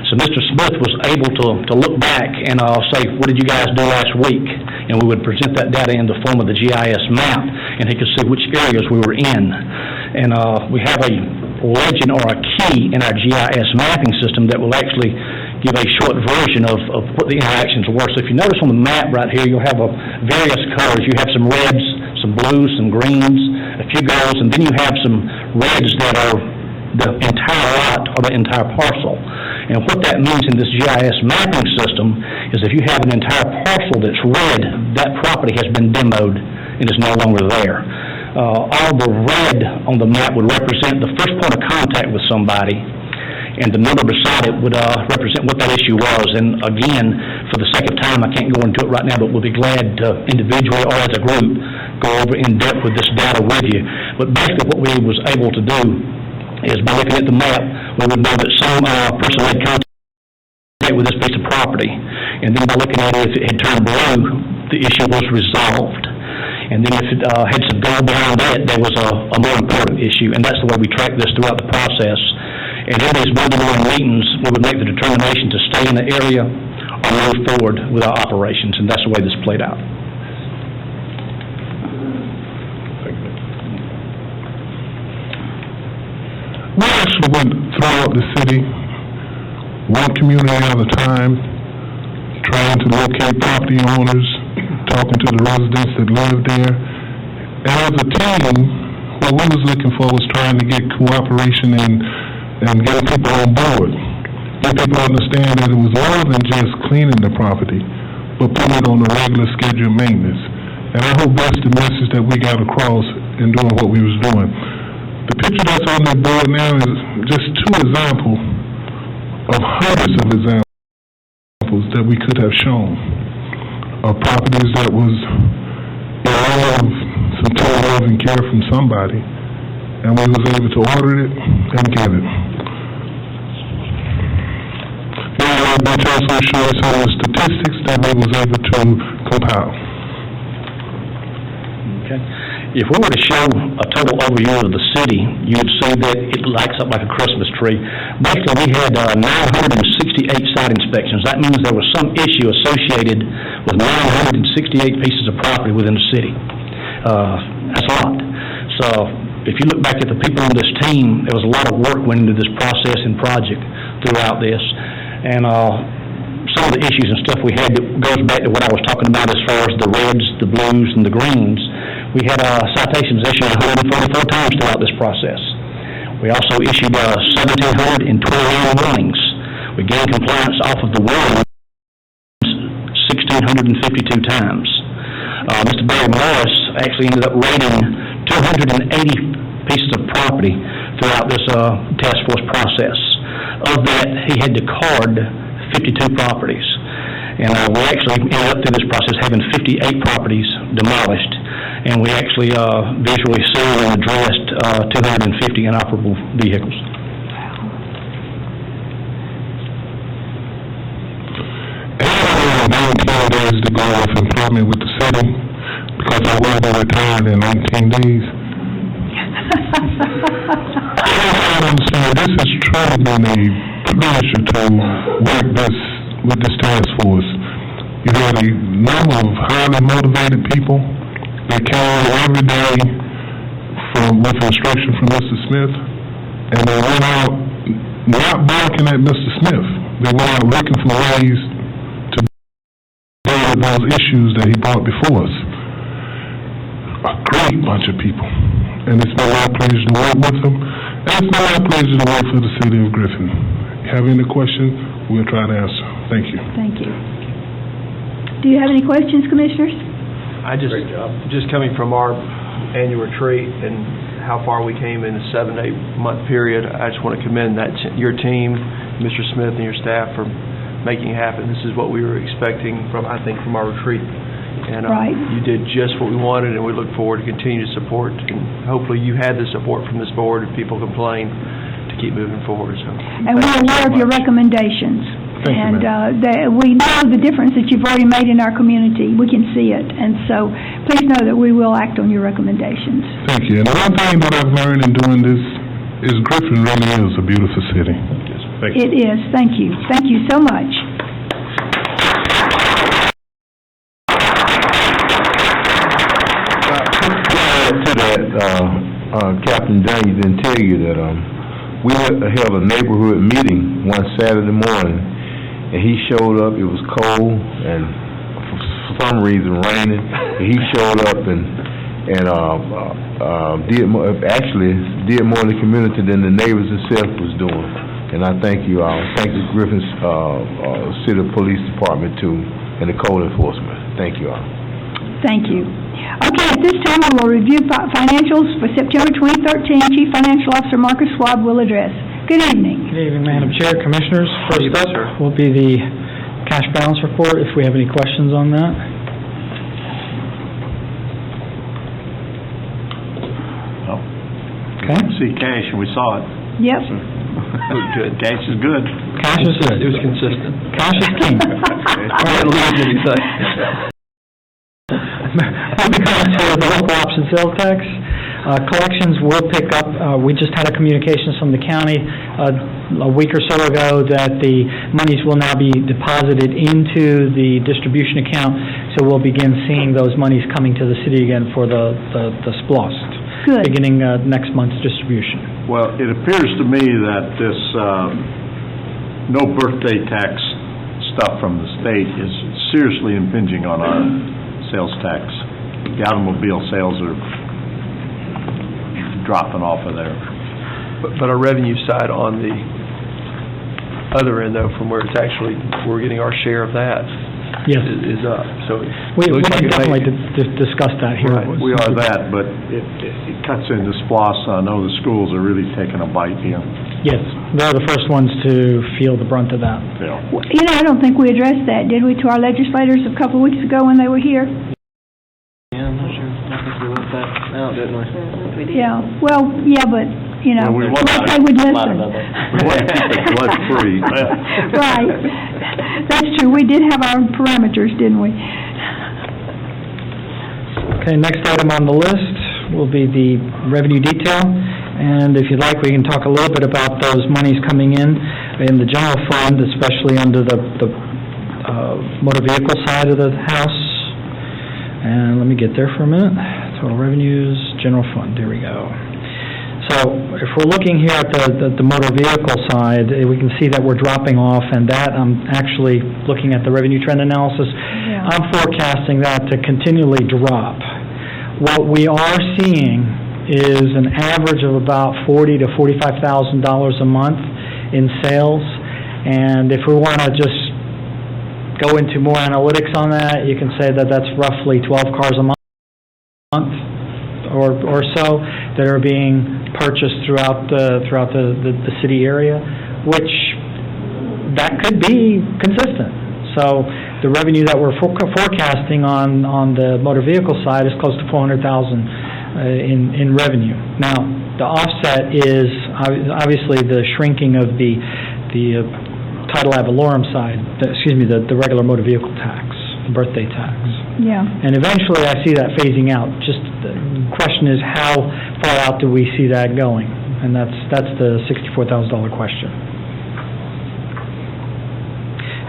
Speaker 3: So Mr. Smith was able to look back and say, what did you guys do last week? And we would present that data in the form of the GIS map, and he could see which areas we were in. And we have a legend or a key in our GIS mapping system that will actually give a short version of what the interactions were. So if you notice on the map right here, you'll have various colors. You have some reds, some blues, some greens, a few golds, and then you have some reds that are the entire lot or the entire parcel. And what that means in this GIS mapping system is if you have an entire parcel that's red, that property has been demoed and is no longer there. All the red on the map would represent the first point of contact with somebody, and the number beside it would represent what that issue was. And again, for the sake of time, I can't go into it right now, but we'll be glad to individually or as a group go over in depth with this data with you. But basically what we was able to do is by looking at the map, we would know that some person had contact with this piece of property. And then by looking at it, if it had turned blue, the issue was resolved. And then if it had some gold behind that, there was a more important issue. And that's the way we track this throughout the process. And in these Monday morning meetings, we would make the determination to stay in the area or move forward with our operations. And that's the way this played out.
Speaker 23: We actually went throughout the city, one community at a time, trying to locate property owners, talking to the residents that live there. And as a team, what we was looking for was trying to get cooperation and get people on board. Let people understand that it was more than just cleaning the property, but putting it on the regular scheduled maintenance. And I hope that's the message that we got across in doing what we was doing. The picture that's on that board now is just two examples of hundreds of examples that we could have shown of properties that was in need of some total love and care from somebody, and we was able to order it and give it. And I'd also show some of the statistics that we was able to compile.
Speaker 3: Okay. If we were to show a total overview of the city, you would see that it lights up like a Christmas tree. Basically, we had 968 site inspections. That means there was some issue associated with 968 pieces of property within the city. That's a lot. So if you look back at the people on this team, there was a lot of work went into this process and project throughout this. And some of the issues and stuff we had that goes back to what I was talking about as far as the reds, the blues, and the greens. We had citations issued 144 times throughout this process. We also issued 1,721 warnings. We gained compliance off of the warnings 1,652 times. Mr. Barry Morris actually ended up rating 280 pieces of property throughout this task force process. Of that, he had to card 52 properties. And we actually ended up through this process having 58 properties demolished. And we actually visually sealed and addressed 250 inoperable vehicles. And I have 19 days to go off employment with the city because I wasn't retired in 19 days. I understand this has truly been a pleasure to work with this task force. You had a number of highly motivated people that came every day with instruction from Mr. Smith, and they went out not barking at Mr. Smith. They went out looking for ways to deal with those issues that he brought before us. A great bunch of people. And it's been my pleasure to work with them, and it's been my pleasure to work for the city of Griffin. If you have any questions, we'll try to answer. Thank you.
Speaker 1: Thank you. Do you have any questions, Commissioners?
Speaker 10: Just coming from our annual retreat and how far we came in a 7 to 8 month period, I just want to commend your team, Mr. Smith and your staff for making it happen. This is what we were expecting from our retreat. And
Speaker 1: right.
Speaker 10: You did just what we wanted, and we look forward to continue to support. And hopefully you had the support from this board if people complain to keep moving forward. So,
Speaker 1: and we're aware of your recommendations.
Speaker 10: Thank you,
Speaker 1: and we know the difference that you've already made in our community. We can see it. And so please know that we will act on your recommendations.
Speaker 23: Thank you. And one thing that I've learned in doing this is Griffin really is a beautiful city.
Speaker 10: Thank you.
Speaker 1: It is. Thank you. Thank you so much.
Speaker 6: To that, Captain James didn't tell you that we held a neighborhood meeting one Saturday morning, and he showed up. It was cold and for some reason raining. And he showed up and did more in the community than the neighbors itself was doing. And I thank you all. Thank the Griffin City Police Department too, and the code enforcement. Thank you all.
Speaker 1: Thank you. Okay, at this time, we will review financials for September 2013. Chief Financial Officer Marcus Schwab will address. Good evening.
Speaker 20: Good evening, Madam Chair, Commissioners. First up will be the cash balance report, if we have any questions on that. Okay.
Speaker 12: See cash, and we saw it.
Speaker 1: Yep.
Speaker 12: Good. Cash is good.
Speaker 20: Cash is good. It was consistent. Cash is king. Moving on to the local option sales tax. Collections will pick up. We just had a communication from the county a week or so ago that the monies will now be deposited into the distribution account, so we'll begin seeing those monies coming to the city again for the SPLOST.
Speaker 1: Good.
Speaker 20: Beginning next month's distribution.
Speaker 12: Well, it appears to me that this no birthday tax stuff from the state is seriously impinging on our sales tax. The automobile sales are dropping off of there.
Speaker 10: But our revenue side on the other end, though, from where it's actually, we're getting our share of that.
Speaker 3: Yes.
Speaker 10: is up, so.
Speaker 3: We
Speaker 10: looks like
Speaker 3: can
Speaker 10: it may-
Speaker 3: definitely discuss that here.
Speaker 12: Right, we are that, but it cuts into SPOS. I know the schools are really taking a bite here.
Speaker 3: Yes, they're the first ones to feel the brunt of that.
Speaker 12: Yeah.
Speaker 1: You know, I don't think we addressed that, did we, to our legislators a couple of weeks ago when they were here?
Speaker 10: Yeah, I'm not sure. I think we left that out, didn't we?
Speaker 1: Yeah, well, yeah, but, you know,
Speaker 12: Well, we
Speaker 1: let's
Speaker 12: want-
Speaker 1: say we'd listen.
Speaker 12: We want to keep it blood-free.
Speaker 1: Right. That's true. We did have our parameters, didn't we?
Speaker 3: Okay, next item on the list will be the revenue detail. And if you'd like, we can talk a little bit about those monies coming in the general fund, especially under the motor vehicle side of the house. And let me get there for a minute. Total revenues, general fund, there we go. So if we're looking here at the motor vehicle side, we can see that we're dropping off, and that I'm actually looking at the revenue trend analysis.
Speaker 1: Yeah.
Speaker 3: I'm forecasting that to continually drop. What we are seeing is an average of about $40,000 to $45,000 a month in sales, and if we want to just go into more analytics on that, you can say that that's roughly 12 cars a month or so that are being purchased throughout the city area, which that could be consistent. So the revenue that we're forecasting on the motor vehicle side is close to $400,000 in revenue. Now, the offset is obviously the shrinking of the title ad valorem side, the regular motor vehicle tax, the birthday tax.
Speaker 1: Yeah.
Speaker 3: And eventually I see that phasing out. Just the question is, how far out do we see that going? And that's the $64,000 question.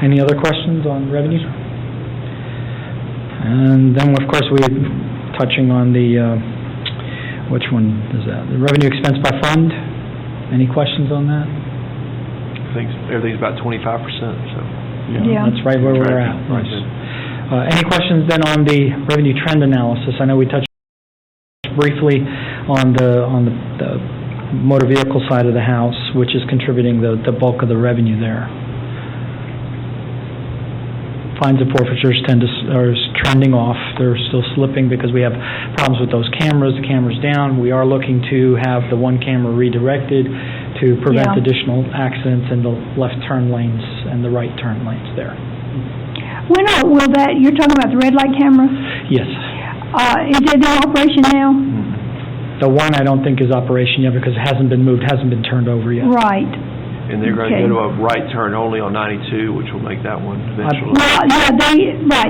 Speaker 3: Any other questions on revenue? And then, of course, we're touching on the, which one is that? The revenue expense by fund. Any questions on that?
Speaker 10: I think everything's about 25%, so.
Speaker 1: Yeah.
Speaker 3: That's right where we're at. Yes. Any questions then on the revenue trend analysis? I know we touched briefly on the motor vehicle side of the house, which is contributing the bulk of the revenue there. Fines and forfeitures are trending off. They're still slipping because we have problems with those cameras. The camera's down. We are looking to have the one camera redirected to prevent additional accidents in the left turn lanes and the right turn lanes there.
Speaker 1: When will that, you're talking about the red light camera?
Speaker 3: Yes.
Speaker 1: Is it in operation now?
Speaker 3: The one I don't think is operation yet because it hasn't been moved, hasn't been turned over yet.
Speaker 1: Right.
Speaker 10: And they're going to go to a right turn only on 92, which will make that one eventually.
Speaker 1: Well, yeah,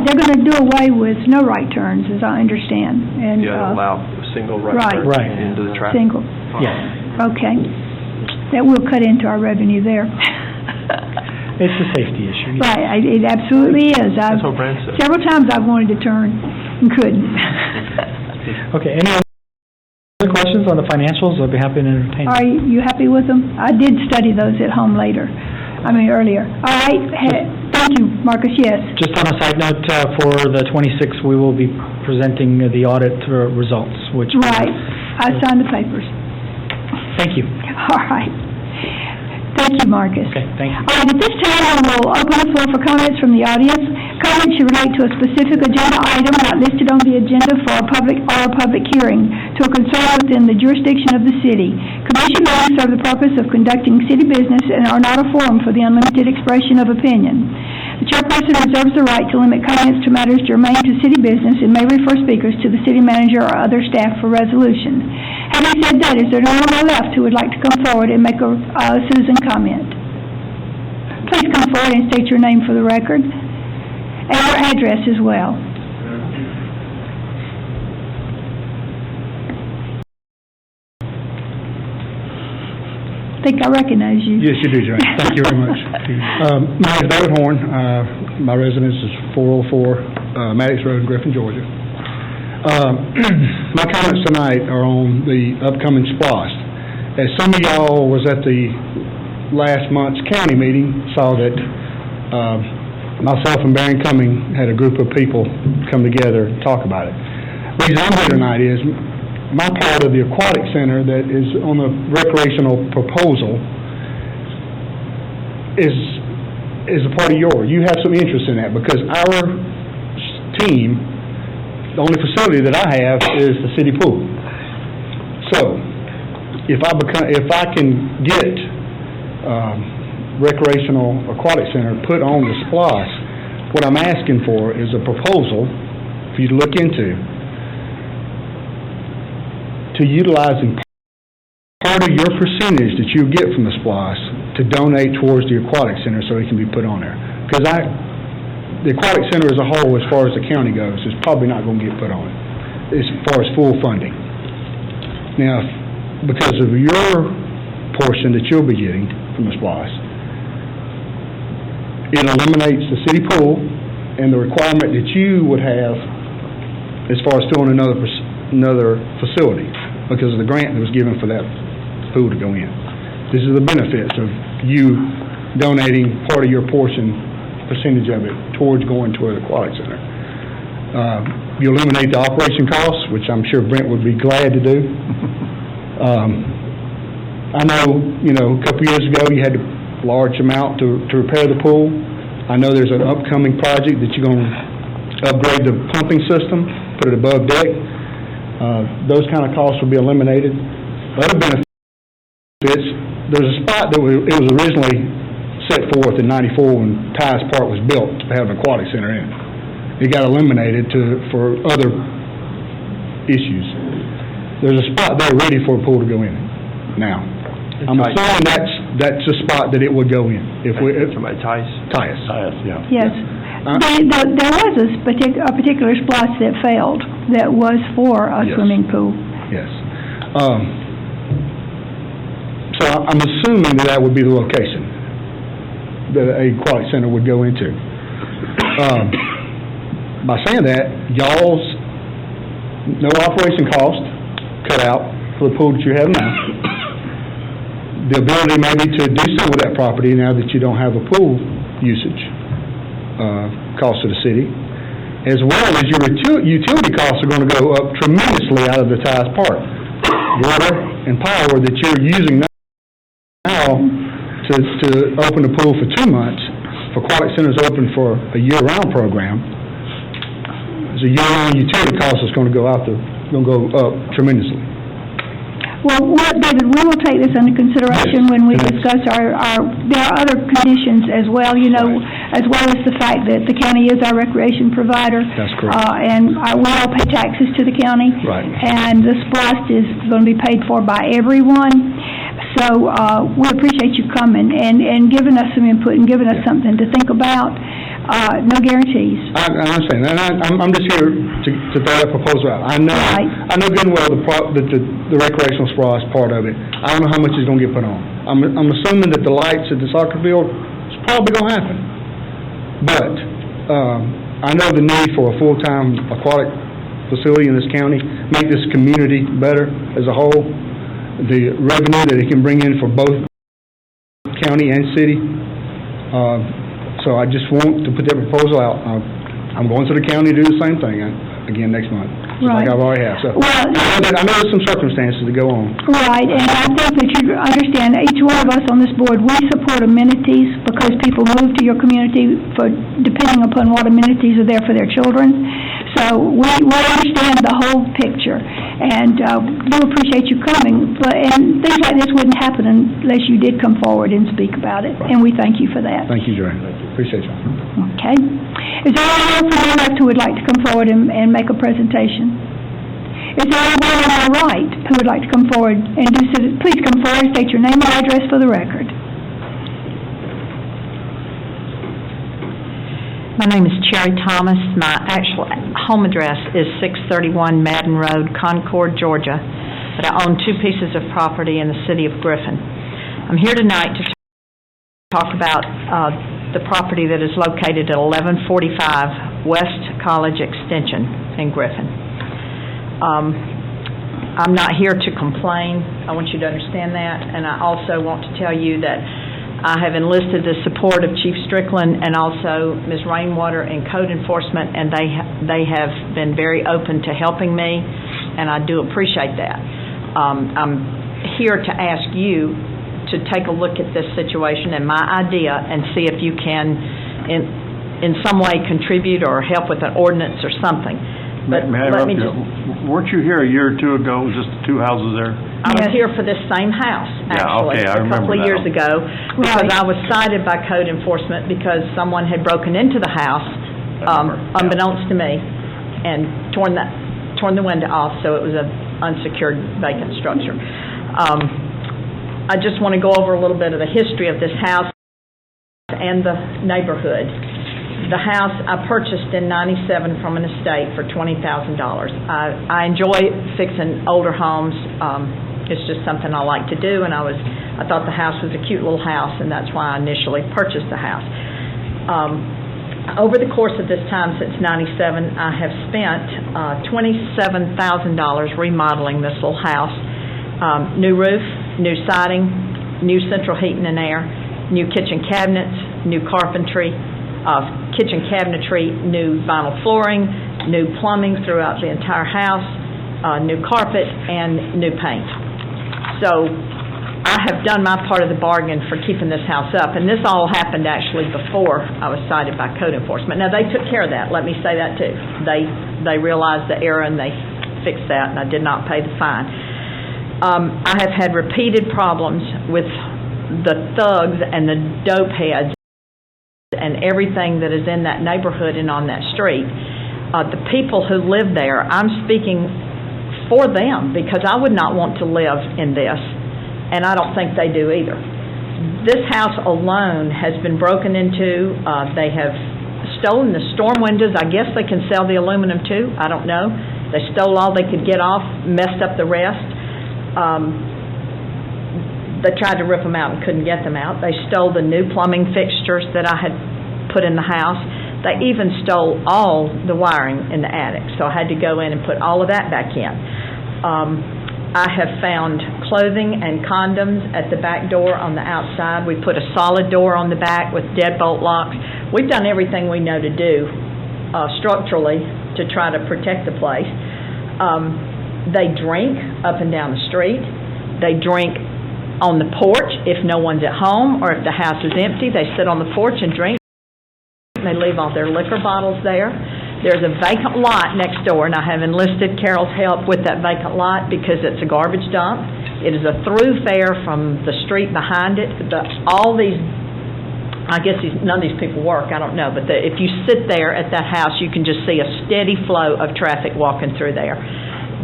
Speaker 1: they're going to do away with no right turns, as I understand. And,
Speaker 10: allow single right turns into the traffic.
Speaker 1: Single.
Speaker 3: Yes.
Speaker 1: Okay. That will cut into our revenue there.
Speaker 3: It's a safety issue.
Speaker 1: Right, it absolutely is.
Speaker 10: That's what Brand said.
Speaker 1: Several times I've wanted to turn and couldn't.
Speaker 3: Okay, any other questions on the financials? I'd be happy to entertain.
Speaker 1: Are you happy with them? I did study those at home earlier. All right, thank you, Marcus, yes.
Speaker 3: Just on a side note, for the 26th, we will be presenting the audit results, which...
Speaker 1: Right, I signed the papers.
Speaker 3: Thank you.
Speaker 1: All right. Thank you, Marcus.
Speaker 3: Okay, thank you.
Speaker 1: All right, at this time, we'll open the floor for comments from the audience. Comments should relate to a specific agenda item not listed on the agenda for a public hearing to a concern within the jurisdiction of the city. Commission meetings serve the purpose of conducting city business and are not a forum for the unlimited expression of opinion. The chairperson reserves the right to limit comments to matters germane to city business and may refer speakers to the city manager or other staff for resolution. Having said that, is there anyone on the left who would like to come forward and make a citizen comment? Please come forward and state your name for the record and your address as well. I think I recognize you.
Speaker 2: Yes, you do, Joanne. Thank you very much. My name is David Horn. My residence is 404 Maddox Road, Griffin, Georgia. My comments tonight are on the upcoming SPOS. As some of y'all was at the last month's county meeting, saw that myself and Barron Cumming had a group of people come together and talk about it. The reason I'm here tonight is my part of the aquatic center that is on the recreational proposal is is a part of you have some interest in that, because our team, the only facility that I have is the city pool. So, if I can get, recreational aquatic center put on the SPLOST, what I'm asking for is a proposal for you to look into, to utilizing part of your percentage that you get from the SPLOST to donate towards the aquatic center so it can be put on there. Because the aquatic center as a whole, as far as the county goes, is probably not going to get put on as far as full funding. Now, because of your portion that you'll be getting from the SPLOST, it eliminates the city pool and the requirement that you would have as far as filling another facility because of the grant that was given for that pool to go in. This is the benefits of you donating part of your percentage of it towards going to an aquatic center. You eliminate the operation costs, which I'm sure Brent would be glad to do. I know, a couple years ago you had a large amount to repair the pool. I know there's an upcoming project that you're going to upgrade the pumping system, put it above deck. Those kind of costs will be eliminated. Other benefits, there's a spot that it was originally set forth in '94 when Ty's Park was built to have an aquatic center in it. It got eliminated for other issues. There's a spot there ready for a pool to go in now. I'm assuming that's a spot that it would go in.
Speaker 10: Somebody Tice, yeah.
Speaker 1: Yes. There was a particular SPLOST that failed that was for a swimming pool.
Speaker 2: Yes. So I'm assuming that would be the location that a aquatic center would go into. By saying that, y'all's no operation cost cut out for the pool that you have now. The ability maybe to do some with that property now that you don't have a pool usage cost to the city, as well as your utility costs are going to go up tremendously out of the Ty's Park. Water and power that you're using now to open the pool for 2 months, for aquatic centers open for a year-round program, so year-round utility cost is going to go up tremendously.
Speaker 1: Well, David, we will take this under consideration when we discuss there are other conditions as well, as well as the fact that the county is our recreation provider.
Speaker 2: That's correct.
Speaker 1: And we all pay taxes to the county.
Speaker 2: Right.
Speaker 1: And the SPLOST is going to be paid for by everyone. So we appreciate you coming and giving us some input and giving us something to think about. No guarantees.
Speaker 2: I understand. And I'm just here to throw that proposal out. I know good and well that the recreational SPLOST part of it. I don't know how much is going to get put on. I'm assuming that the lights at the soccer field is probably going to happen. But I know the need for a full-time aquatic facility in this county, make this community better as a whole. The revenue that it can bring in for both county and city. So I just want to put that proposal out. I'm going to the county to do the same thing again next month, like I've already have. So I know there's some circumstances to go on.
Speaker 1: Right, and I think that you understand, each one of us on this board, we support amenities because people move to your community depending upon what amenities are there for their children. So we understand the whole picture, and do appreciate you coming. And things like this wouldn't happen unless you did come forward and speak about it, and we thank you for that.
Speaker 2: Thank you, Joanne. Appreciate you.
Speaker 1: Okay. Is there anyone else on my left who would like to come forward and make a presentation? Is there anyone on my right who would like to come forward and do so? Please come forward, state your name and address for the record.
Speaker 7: My name is Cherry Thomas. My actual home address is 631 Madden Road, Concord, Georgia, but I own 2 pieces of property in the city of Griffin. I'm here tonight to talk about the property that is located at 1145 West College Extension in Griffin. I'm not here to complain. I want you to understand that, and I also want to tell you that I have enlisted the support of Chief Strickland and also Ms. Rainwater in code enforcement, and they have been very open to helping me, and I do appreciate that. I'm here to ask you to take a look at this situation and my idea and see if you can, in some way, contribute or help with an ordinance or something. But
Speaker 12: May I
Speaker 7: let
Speaker 12: interrupt
Speaker 7: me
Speaker 12: you? Weren't you here a year or two ago, just the two houses there?
Speaker 7: I was here for this same house, actually,
Speaker 12: okay, I
Speaker 7: a couple of
Speaker 12: remember
Speaker 7: years
Speaker 12: now.
Speaker 7: ago, because I was cited by code enforcement because someone had broken into the house, unbeknownst to me, and torn the window off, so it was an unsecured vacant structure. I just want to go over a little bit of the history of this house and the neighborhood. The house I purchased in '97 from an estate for $20,000. I enjoy fixing older homes. It's just something I like to do, and I thought the house was a cute little house, and that's why I initially purchased the house. Over the course of this time, since '97, I have spent $27,000 remodeling this little house. New roof, new siding, new central heating and air, new kitchen cabinets, new carpentry, kitchen cabinetry, new vinyl flooring, new plumbing throughout the entire house, new carpet, and new paint. So I have done my part of the bargain for keeping this house up, and this all happened actually before I was cited by code enforcement. Now, they took care of that, let me say that too. They realized the error and they fixed that, and I did not pay the fine. I have had repeated problems with the thugs and the dope heads and everything that is in that neighborhood and on that street. The people who live there, I'm speaking for them because I would not want to live in this, and I don't think they do either. This house alone has been broken into. They have stolen the storm windows. I guess they can sell the aluminum too. I don't know. They stole all they could get off, messed up the rest. They tried to rip them out and couldn't get them out. They stole the new plumbing fixtures that I had put in the house. They even stole all the wiring in the attic, so I had to go in and put all of that back in. I have found clothing and condoms at the back door on the outside. We put a solid door on the back with deadbolt locks. We've done everything we know to do structurally to try to protect the place. They drink up and down the street. They drink on the porch if no one's at home or if the house is empty. They sit on the porch and drink. They leave all their liquor bottles there. There's a vacant lot next door, and I have enlisted Carol's help with that vacant lot because it's a garbage dump. It is a thoroughfare from the street behind it. All these, I guess none of these people work, I don't know, but if you sit there at that house, you can just see a steady flow of traffic walking through there,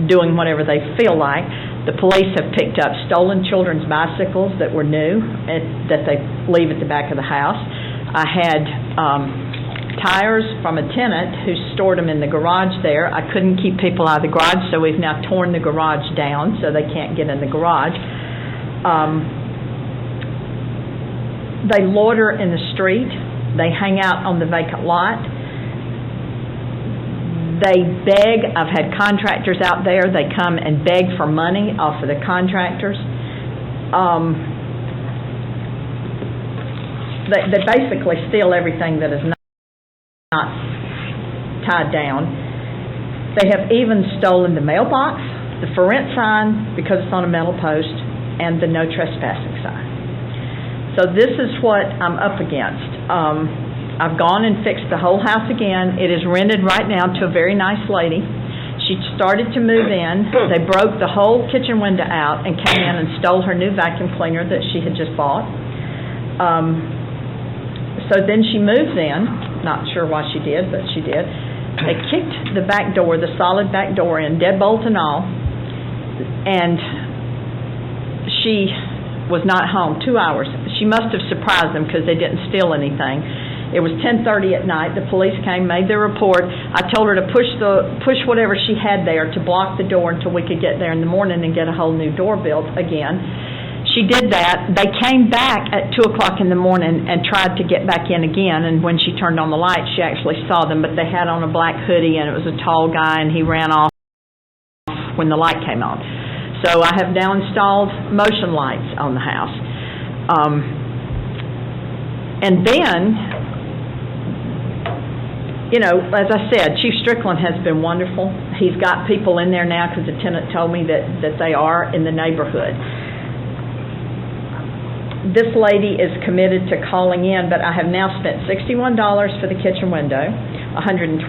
Speaker 7: doing whatever they feel like. The police have picked up stolen children's bicycles that were new, that they leave at the back of the house. I had tires from a tenant who stored them in the garage there. I couldn't keep people out of the garage, so we've now torn the garage down so they can't get in the garage. They loiter in the street. They hang out on the vacant lot. They beg. I've had contractors out there. They come and beg for money off of the contractors. They basically steal everything that is not tied down. They have even stolen the mailbox, the for rent sign because it's on a metal post, and the no trespassing sign. So this is what I'm up against. I've gone and fixed the whole house again. It is rented right now to a very nice lady. She started to move in. They broke the whole kitchen window out and came in and stole her new vacuum cleaner that she had just bought. So then she moves in. Not sure why she did, but she did. They kicked the back door, the solid back door in, deadbolt and all, and she was not home 2 hours. She must have surprised them because they didn't steal anything. It was 10:30 at night. The police came, made their report. I told her to push whatever she had there to block the door until we could get there in the morning and get a whole new door built again. She did that. They came back at 2 o'clock in the morning and tried to get back in again, and when she turned on the light, she actually saw them, but they had on a black hoodie, and it was a tall guy, and he ran off when the light came on. So I have now installed motion lights on the house. And then, you know, as I said, Chief Strickland has been wonderful. He's got people in there now because the tenant told me that they are in the neighborhood. This lady is committed to calling in, but I have now spent $61 for the kitchen window, $120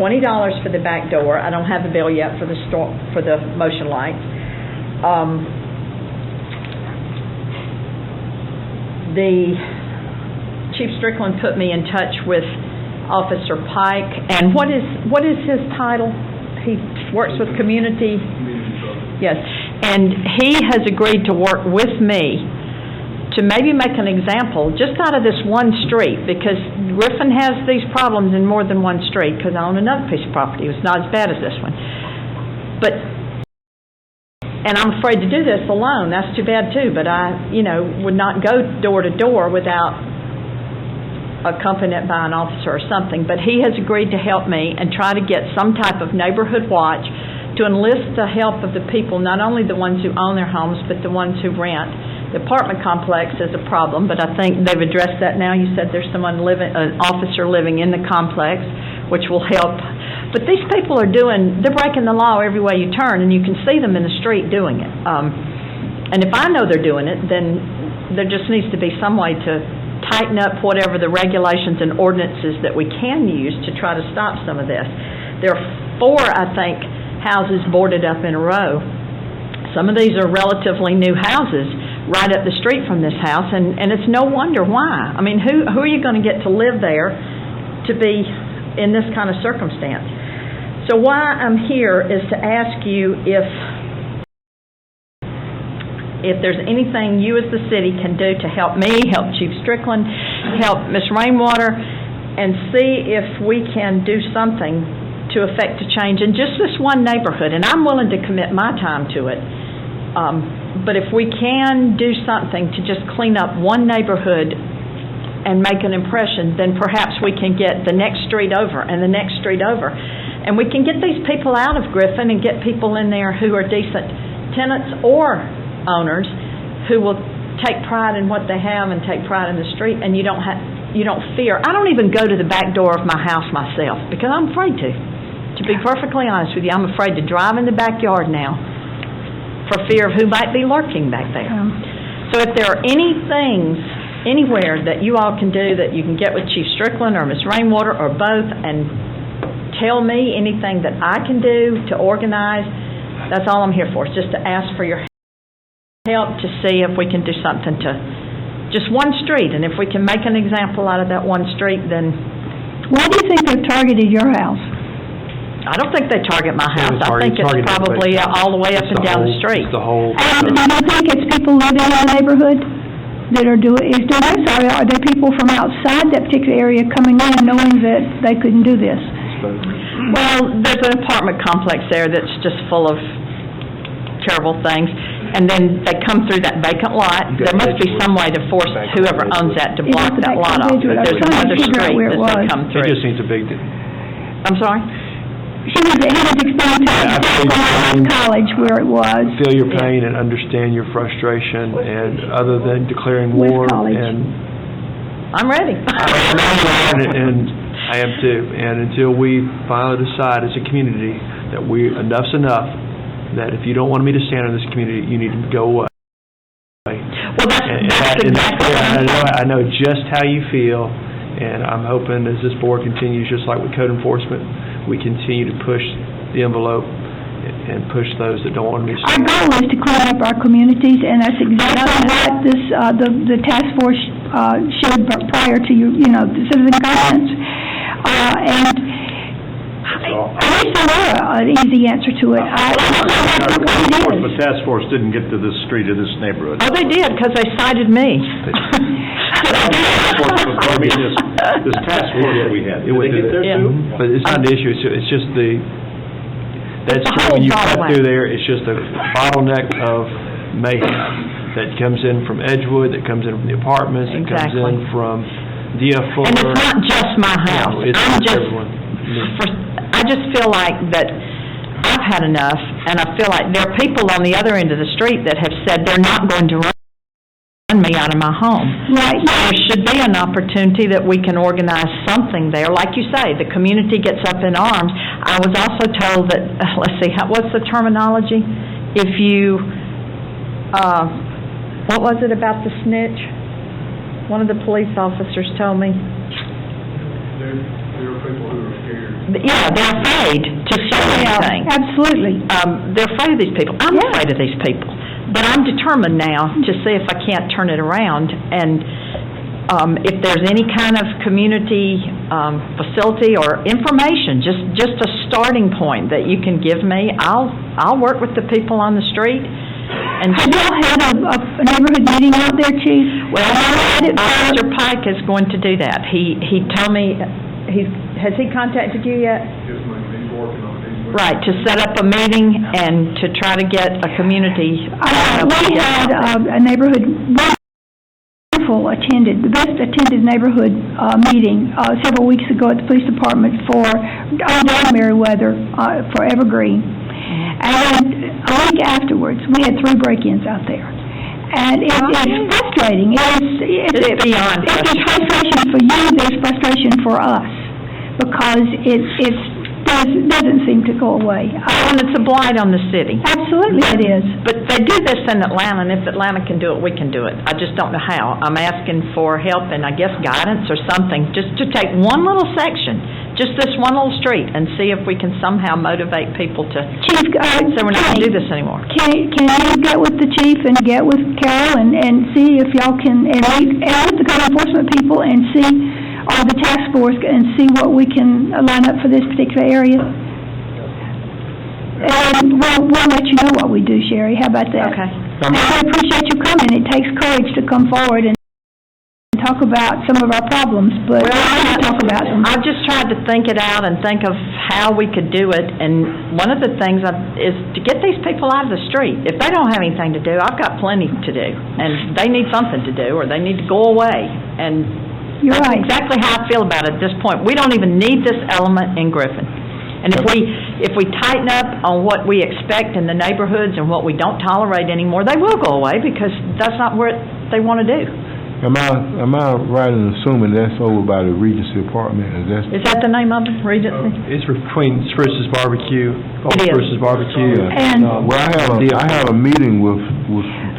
Speaker 7: for the back door. I don't have the bill yet for the motion lights. The Chief Strickland put me in touch with Officer Pike, and what is his title? He works with community. Yes, and he has agreed to work with me to maybe make an example just out of this one street, because Griffin has these problems in more than one street, because I own another piece of property. It's not as bad as this one. And I'm afraid to do this alone. That's too bad too, but I, would not go door to door without accompanied by an officer or something. But he has agreed to help me and try to get some type of neighborhood watch to enlist the help of the people, not only the ones who own their homes, but the ones who rent. The apartment complex is a problem, but I think they've addressed that now. You said there's an officer living in the complex, which will help. But these people they're breaking the law every way you turn, and you can see them in the street doing it. And if I know they're doing it, then there just needs to be some way to tighten up whatever the regulations and ordinances that we can use to try to stop some of this. There are 4, I think, houses boarded up in a row. Some of these are relatively new houses right up the street from this house, and it's no wonder why. I mean, who are you going to get to live there to be in this kind of circumstance? So why I'm here is to ask you if there's anything you as the city can do to help me, help Chief Strickland, help Ms. Rainwater, and see if we can do something to affect a change in just this one neighborhood. And I'm willing to commit my time to it. But if we can do something to just clean up one neighborhood and make an impression, then perhaps we can get the next street over and the next street over. And we can get these people out of Griffin and get people in there who are decent tenants or owners who will take pride in what they have and take pride in the street, and you don't fear. I don't even go to the back door of my house myself because I'm afraid to. To be perfectly honest with you, I'm afraid to drive in the backyard now for fear of who might be lurking back there. So if there are any things anywhere that you all can do, that you can get with Chief Strickland or Ms. Rainwater or both and tell me anything that I can do to organize, that's all I'm here for. It's just to ask for your help to see if we can do something to just one street. And if we can make an example out of that one street, then...
Speaker 1: Why do you think they've targeted your house?
Speaker 7: I don't think they target my house. I think it's probably all the way up and down the street.
Speaker 1: Do you think it's people living in the neighborhood that are doing this? Are there people from outside that particular area coming in knowing that they couldn't do this?
Speaker 7: Well, there's an apartment complex there that's just full of terrible things. And then they come through that vacant lot. There must be some way to force whoever owns that to block that lot off. But there's another street that they come through.
Speaker 10: It just seems a big deal.
Speaker 7: I'm sorry?
Speaker 1: He was explaining to college where it was.
Speaker 10: Feel your pain and understand your frustration, and other than declaring war, and
Speaker 7: I'm ready.
Speaker 10: And I am too. And until we finally decide as a community that enough's enough, that if you don't want me to stand in this community, you need to go away.
Speaker 7: Well, that's exactly
Speaker 10: I know just how you feel, and I'm hoping as this board continues, just like with code enforcement, we continue to push the envelope and push those that don't want to be stand.
Speaker 1: Our goal is to clean up our communities, and that's exactly what this the task force showed prior to the citizen comments. And I wish there were an easy answer to it.
Speaker 12: The task force didn't get to this street or this neighborhood.
Speaker 7: Oh, they did, because they cited me.
Speaker 12: This task force that we had. Did they get there too?
Speaker 10: But it's not an issue. It's just that street, when you cut through there, it's just a bottleneck of mayhem that comes in from Edgewood, that comes in from the apartments, that comes in from Dia Fuller.
Speaker 7: And it's not just my house.
Speaker 10: No, it's everyone.
Speaker 7: I just feel like that I've had enough, and I feel like there are people on the other end of the street that have said they're not going to run me out of my home.
Speaker 1: Right.
Speaker 7: There should be an opportunity that we can organize something there. Like you say, the community gets up in arms. I was also told that, let's see, what's the terminology? If you, what was it about the snitch? One of the police officers told me.
Speaker 2: There are people who are scared.
Speaker 7: Yeah, they're afraid to show anything.
Speaker 1: Absolutely.
Speaker 7: They're afraid of these people. I'm afraid of these people. But I'm determined now to see if I can't turn it around, and if there's any kind of community facility or information, just a starting point that you can give me, I'll work with the people on the street. And
Speaker 1: have y'all had a neighborhood meeting out there, Chief?
Speaker 7: Well, Officer Pike is going to do that. He told me, has he contacted you yet?
Speaker 2: Yes, ma'am, he's working on it.
Speaker 7: Right, to set up a meeting and to try to get a community.
Speaker 1: We had a neighborhood, wonderful attended, the best attended neighborhood meeting several weeks ago at the police department for Meriwether, for Evergreen. And a week afterwards, we had 3 break-ins out there. And it's frustrating. It's
Speaker 7: beyond
Speaker 1: frustration. It's frustration for you, there's frustration for us, because it doesn't seem to go away.
Speaker 7: And it's a blight on the city.
Speaker 1: Absolutely it is.
Speaker 7: But they do this in Atlanta, and if Atlanta can do it, we can do it. I just don't know how. I'm asking for help and, I guess, guidance or something, just to take one little section, just this one little street, and see if we can somehow motivate people to
Speaker 1: Chief,
Speaker 7: say we're not going to do this anymore.
Speaker 1: Can you get with the chief and get with Carol and see if y'all can, and with the code enforcement people, and see, or the task force, and see what we can line up for this particular area? And we'll let you know what we do, Sherry. How about that?
Speaker 7: Okay.
Speaker 1: And I appreciate you coming. It takes courage to come forward and talk about some of our problems, but we'll talk about them.
Speaker 7: I've just tried to think it out and think of how we could do it, and one of the things is to get these people out of the street. If they don't have anything to do, I've got plenty to do, and they need something to do, or they need to go away, and
Speaker 1: You're
Speaker 7: that's
Speaker 1: right.
Speaker 7: exactly how I feel about it at this point. We don't even need this element in Griffin. And if we tighten up on what we expect in the neighborhoods and what we don't tolerate anymore, they will go away, because that's not what they want to do.
Speaker 6: Am I right in assuming that's over by the Regency apartment?
Speaker 7: Is that the name of it, Regency?
Speaker 10: It's between Spruce's Barbecue,
Speaker 7: It is.
Speaker 10: Spruce's Barbecue.
Speaker 1: And
Speaker 6: Well, I have a meeting with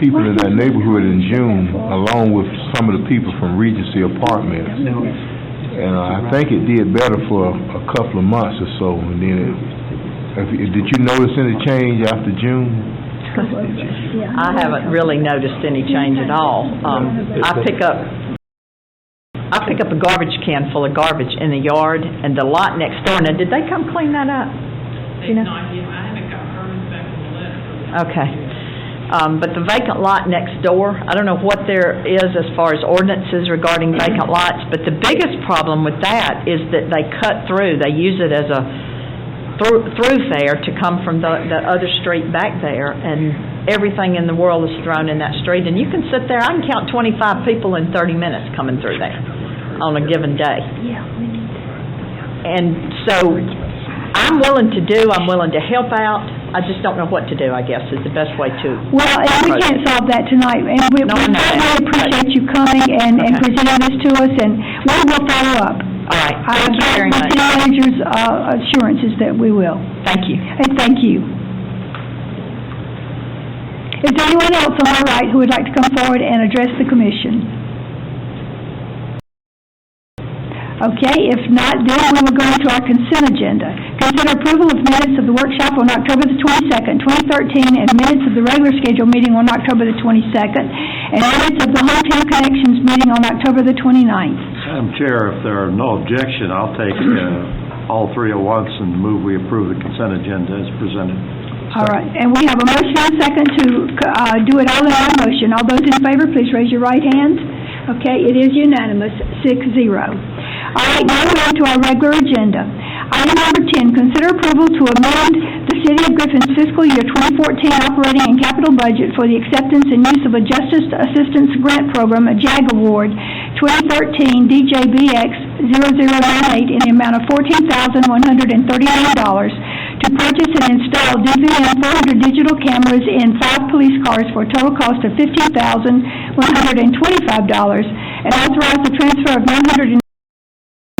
Speaker 6: people in that neighborhood in June, along with some of the people from Regency Apartments. And I think it did better for a couple of months or so, and then did you notice any change after June?
Speaker 7: I haven't really noticed any change at all. I pick up a garbage can full of garbage in the yard, and the lot next door. Now, did they come clean that up? You know?
Speaker 14: I haven't got permits back on the list.
Speaker 7: Okay. But the vacant lot next door, I don't know what there is as far as ordinances regarding vacant lots, but the biggest problem with that is that they cut through. They use it as a thoroughfare to come from the other street back there, and everything in the world is thrown in that street. And you can sit there, I can count 25 people in 30 minutes coming through there on a given day. And so I'm willing to help out. I just don't know what to do, I guess, is the best way to.
Speaker 1: Well, and we can't solve that tonight, and we really appreciate you coming and presenting this to us, and we will follow up.
Speaker 7: All right, thank you very much.
Speaker 1: The manager's assurances that we will.
Speaker 7: Thank you.
Speaker 1: And thank you. Is there anyone else on my right who would like to come forward and address the commission? Okay, if not, then we will go into our consent agenda. Consider approval of minutes of the workshop on October the 22nd, 2013, and minutes of the regular scheduled meeting on October the 22nd, and minutes of the Hometown Connections meeting on October the 29th.
Speaker 12: Madam Chair, if there are no objection, I'll take all three at once and move we approve the consent agenda as presented.
Speaker 1: All right, and we have a motion and a second to do it all in one motion. All those in favor, please raise your right hand. Okay, it is unanimous, 6-0. All right, now we're on to our regular agenda. Item number 10, consider approval to amend the City of Griffin's fiscal year 2014 operating and capital budget for the acceptance and use of a Justice Assistance Grant Program, a JAG Award, 2013 DJBX 0098 in the amount of $14,139 to purchase and install DVM 400 digital cameras in 5 police cars for a total cost of $15,125 and authorize the transfer of $986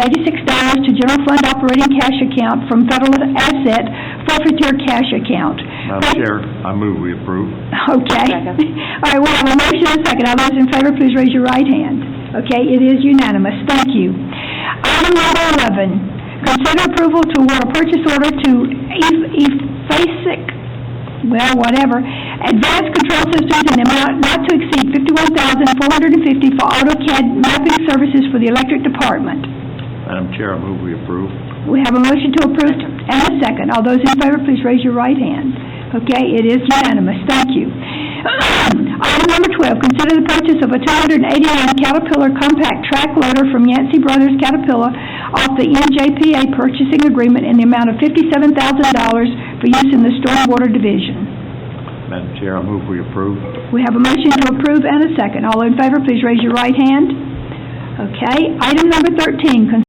Speaker 1: to general fund operating cash account from federal asset forfeiture cash account.
Speaker 12: Madam Chair, I move we approve.
Speaker 1: Okay. All right, we have a motion and a second. All those in favor, please raise your right hand. Okay, it is unanimous. Thank you. Item number 11, consider approval to award a purchase order to Advanced Control Systems in the amount not to exceed $51,450 for AutoCAD mapping services for the electric department.
Speaker 12: Madam Chair, I move we approve.
Speaker 1: We have a motion to approve and a second. All those in favor, please raise your right hand. Okay, it is unanimous. Thank you. Item number 12, consider the purchase of a 289 Caterpillar compact track loader from Yancey Brothers Caterpillar off the NJPA purchasing agreement in the amount of $57,000 for use in the Stormwater Division.
Speaker 12: Madam Chair, I move we approve.
Speaker 1: We have a motion to approve and a second. All in favor, please raise your right hand. Okay. Item number 13, consider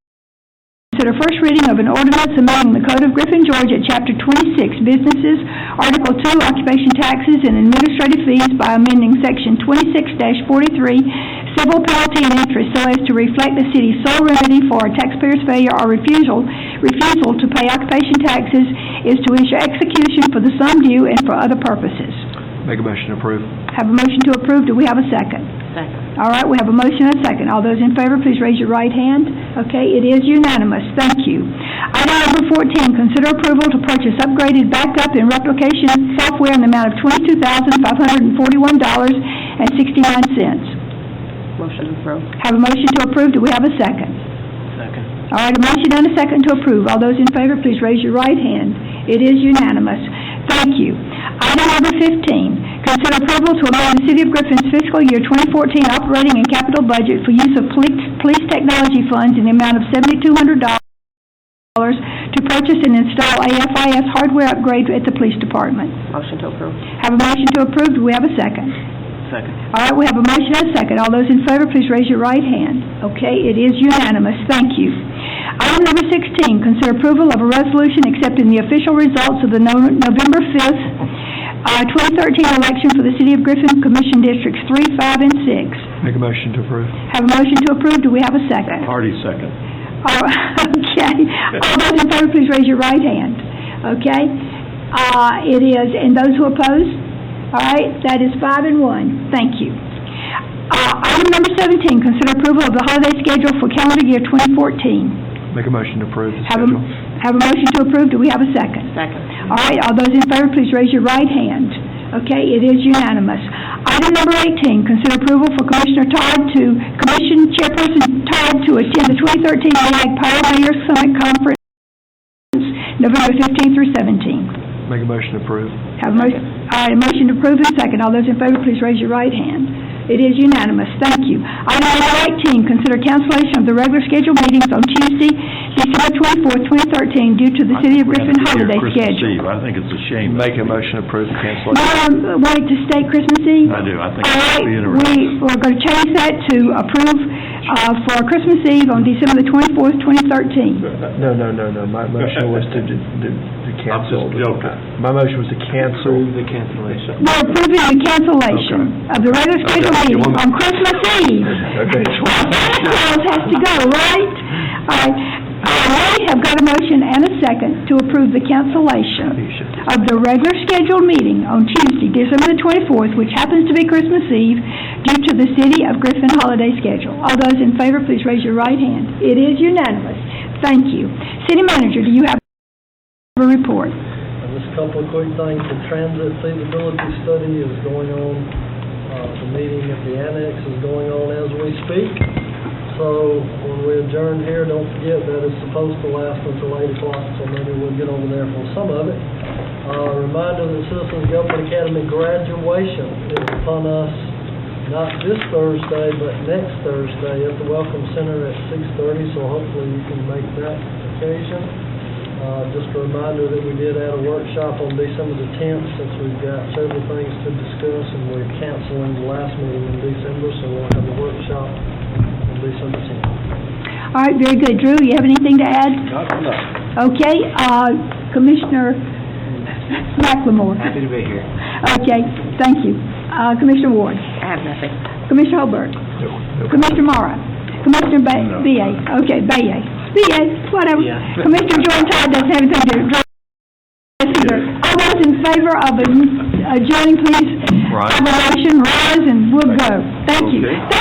Speaker 1: first reading of an ordinance amending the Code of Griffin, Georgia, Chapter 26, Businesses, Article 2, Occupation Taxes and Administrative Fees by amending Section 26-43, Civil Penalty and Interest, so as to reflect the city's sole remedy for a taxpayer's failure or refusal to pay occupation taxes is to issue execution for the sum due and for other purposes.
Speaker 10: Make a motion to approve.
Speaker 1: Have a motion to approve. Do we have a second?
Speaker 15: Second.
Speaker 1: All right, we have a motion and a second. All those in favor, please raise your right hand. Okay, it is unanimous. Thank you. Item number 14, consider approval to purchase upgraded backup and replication software in the amount of $22,541.69.
Speaker 15: Motion approved.
Speaker 1: Have a motion to approve. Do we have a second?
Speaker 14: Second.
Speaker 1: All right, a motion and a second to approve. All those in favor, please raise your right hand. It is unanimous. Thank you. Item number 15, consider approval to amend the City of Griffin's fiscal year 2014 operating and capital budget for use of police technology funds in the amount of $7,200 to purchase and install AFIS hardware upgrade at the police department.
Speaker 15: Motion to approve.
Speaker 1: Have a motion to approve. Do we have a second?
Speaker 14: Second.
Speaker 1: All right, we have a motion and a second. All those in favor, please raise your right hand. Okay, it is unanimous. Thank you. Item number 16, consider approval of a resolution accepting the official results of the November 5th, 2013 election for the City of Griffin Commission Districts 3, 5, and 6.
Speaker 10: Make a motion to approve.
Speaker 1: Have a motion to approve. Do we have a second?
Speaker 12: Hardy, second.
Speaker 1: Okay. All those in favor, please raise your right hand. Okay. It is, and those who oppose? All right, that is 5 and 1. Thank you. Item number 17, consider approval of the holiday schedule for calendar year 2014.
Speaker 10: Make a motion to approve the schedule.
Speaker 1: Have a motion to approve. Do we have a second?
Speaker 15: Second.
Speaker 1: All right, all those in favor, please raise your right hand. Okay, it is unanimous. Item number 18, consider approval for Commission Chairperson Todd to attend the 2013 LEAG Power Mayor Summit Conference, November 15 through 17.
Speaker 10: Make a motion to approve.
Speaker 1: Have a motion. All right, a motion to approve and second. All those in favor, please raise your right hand. It is unanimous. Thank you. Item number 19, consider cancellation of the regular scheduled meetings on Tuesday, December 24th, 2013, due to the City of Griffin holiday schedule.
Speaker 12: I think it's a shame.
Speaker 10: Make a motion to approve the cancellation.
Speaker 1: Wait to state Christmas Eve?
Speaker 12: I do. I think
Speaker 1: All
Speaker 12: it's
Speaker 1: right,
Speaker 12: interesting.
Speaker 1: we're going to change that to approve for Christmas Eve on December the 24th, 2013.
Speaker 8: No. My motion was to cancel.
Speaker 12: I'm just joking.
Speaker 8: My motion was to cancel the cancellation.
Speaker 1: We're approving the cancellation of the regular scheduled meeting on Christmas Eve.
Speaker 8: Okay.
Speaker 1: Santa Claus has to go, right? All right. I have got a motion and a second to approve the cancellation of the regular scheduled meeting on Tuesday, December the 24th, which happens to be Christmas Eve, due to the City of Griffin holiday schedule. All those in favor, please raise your right hand. It is unanimous. Thank you. City Manager, do you have a report?
Speaker 5: Just a couple of quick things. The transit feasibility study is going on. The meeting at the annex is going on as we speak. So when we adjourn here, don't forget that it's supposed to last until 8 o'clock, so maybe we'll get over there for some of it. Reminder that Citizens Government Academy graduation is upon us, not this Thursday, but next Thursday at the Welcome Center at 6:30, so hopefully you can make that occasion. Just a reminder that we did add a workshop on December the 10th, since we've got several things to discuss, and we're canceling the last meeting in December, so we'll have a workshop on December 10th.
Speaker 1: All right, very good. Drew, you have anything to add? Okay, Commissioner McLemore.
Speaker 14: Happy to be here.
Speaker 1: Okay, thank you. Commissioner Ward.
Speaker 15: I have nothing.
Speaker 1: Commissioner Holbert.
Speaker 8: No.
Speaker 1: Commissioner Mara. Commissioner B.A. Okay, B.A. B.A., whatever.
Speaker 14: Yeah.
Speaker 1: Commissioner Jordan Todd doesn't have anything to do. All those in favor of adjourning, please. Have a motion, rise, and we'll go. Thank you. Thank you.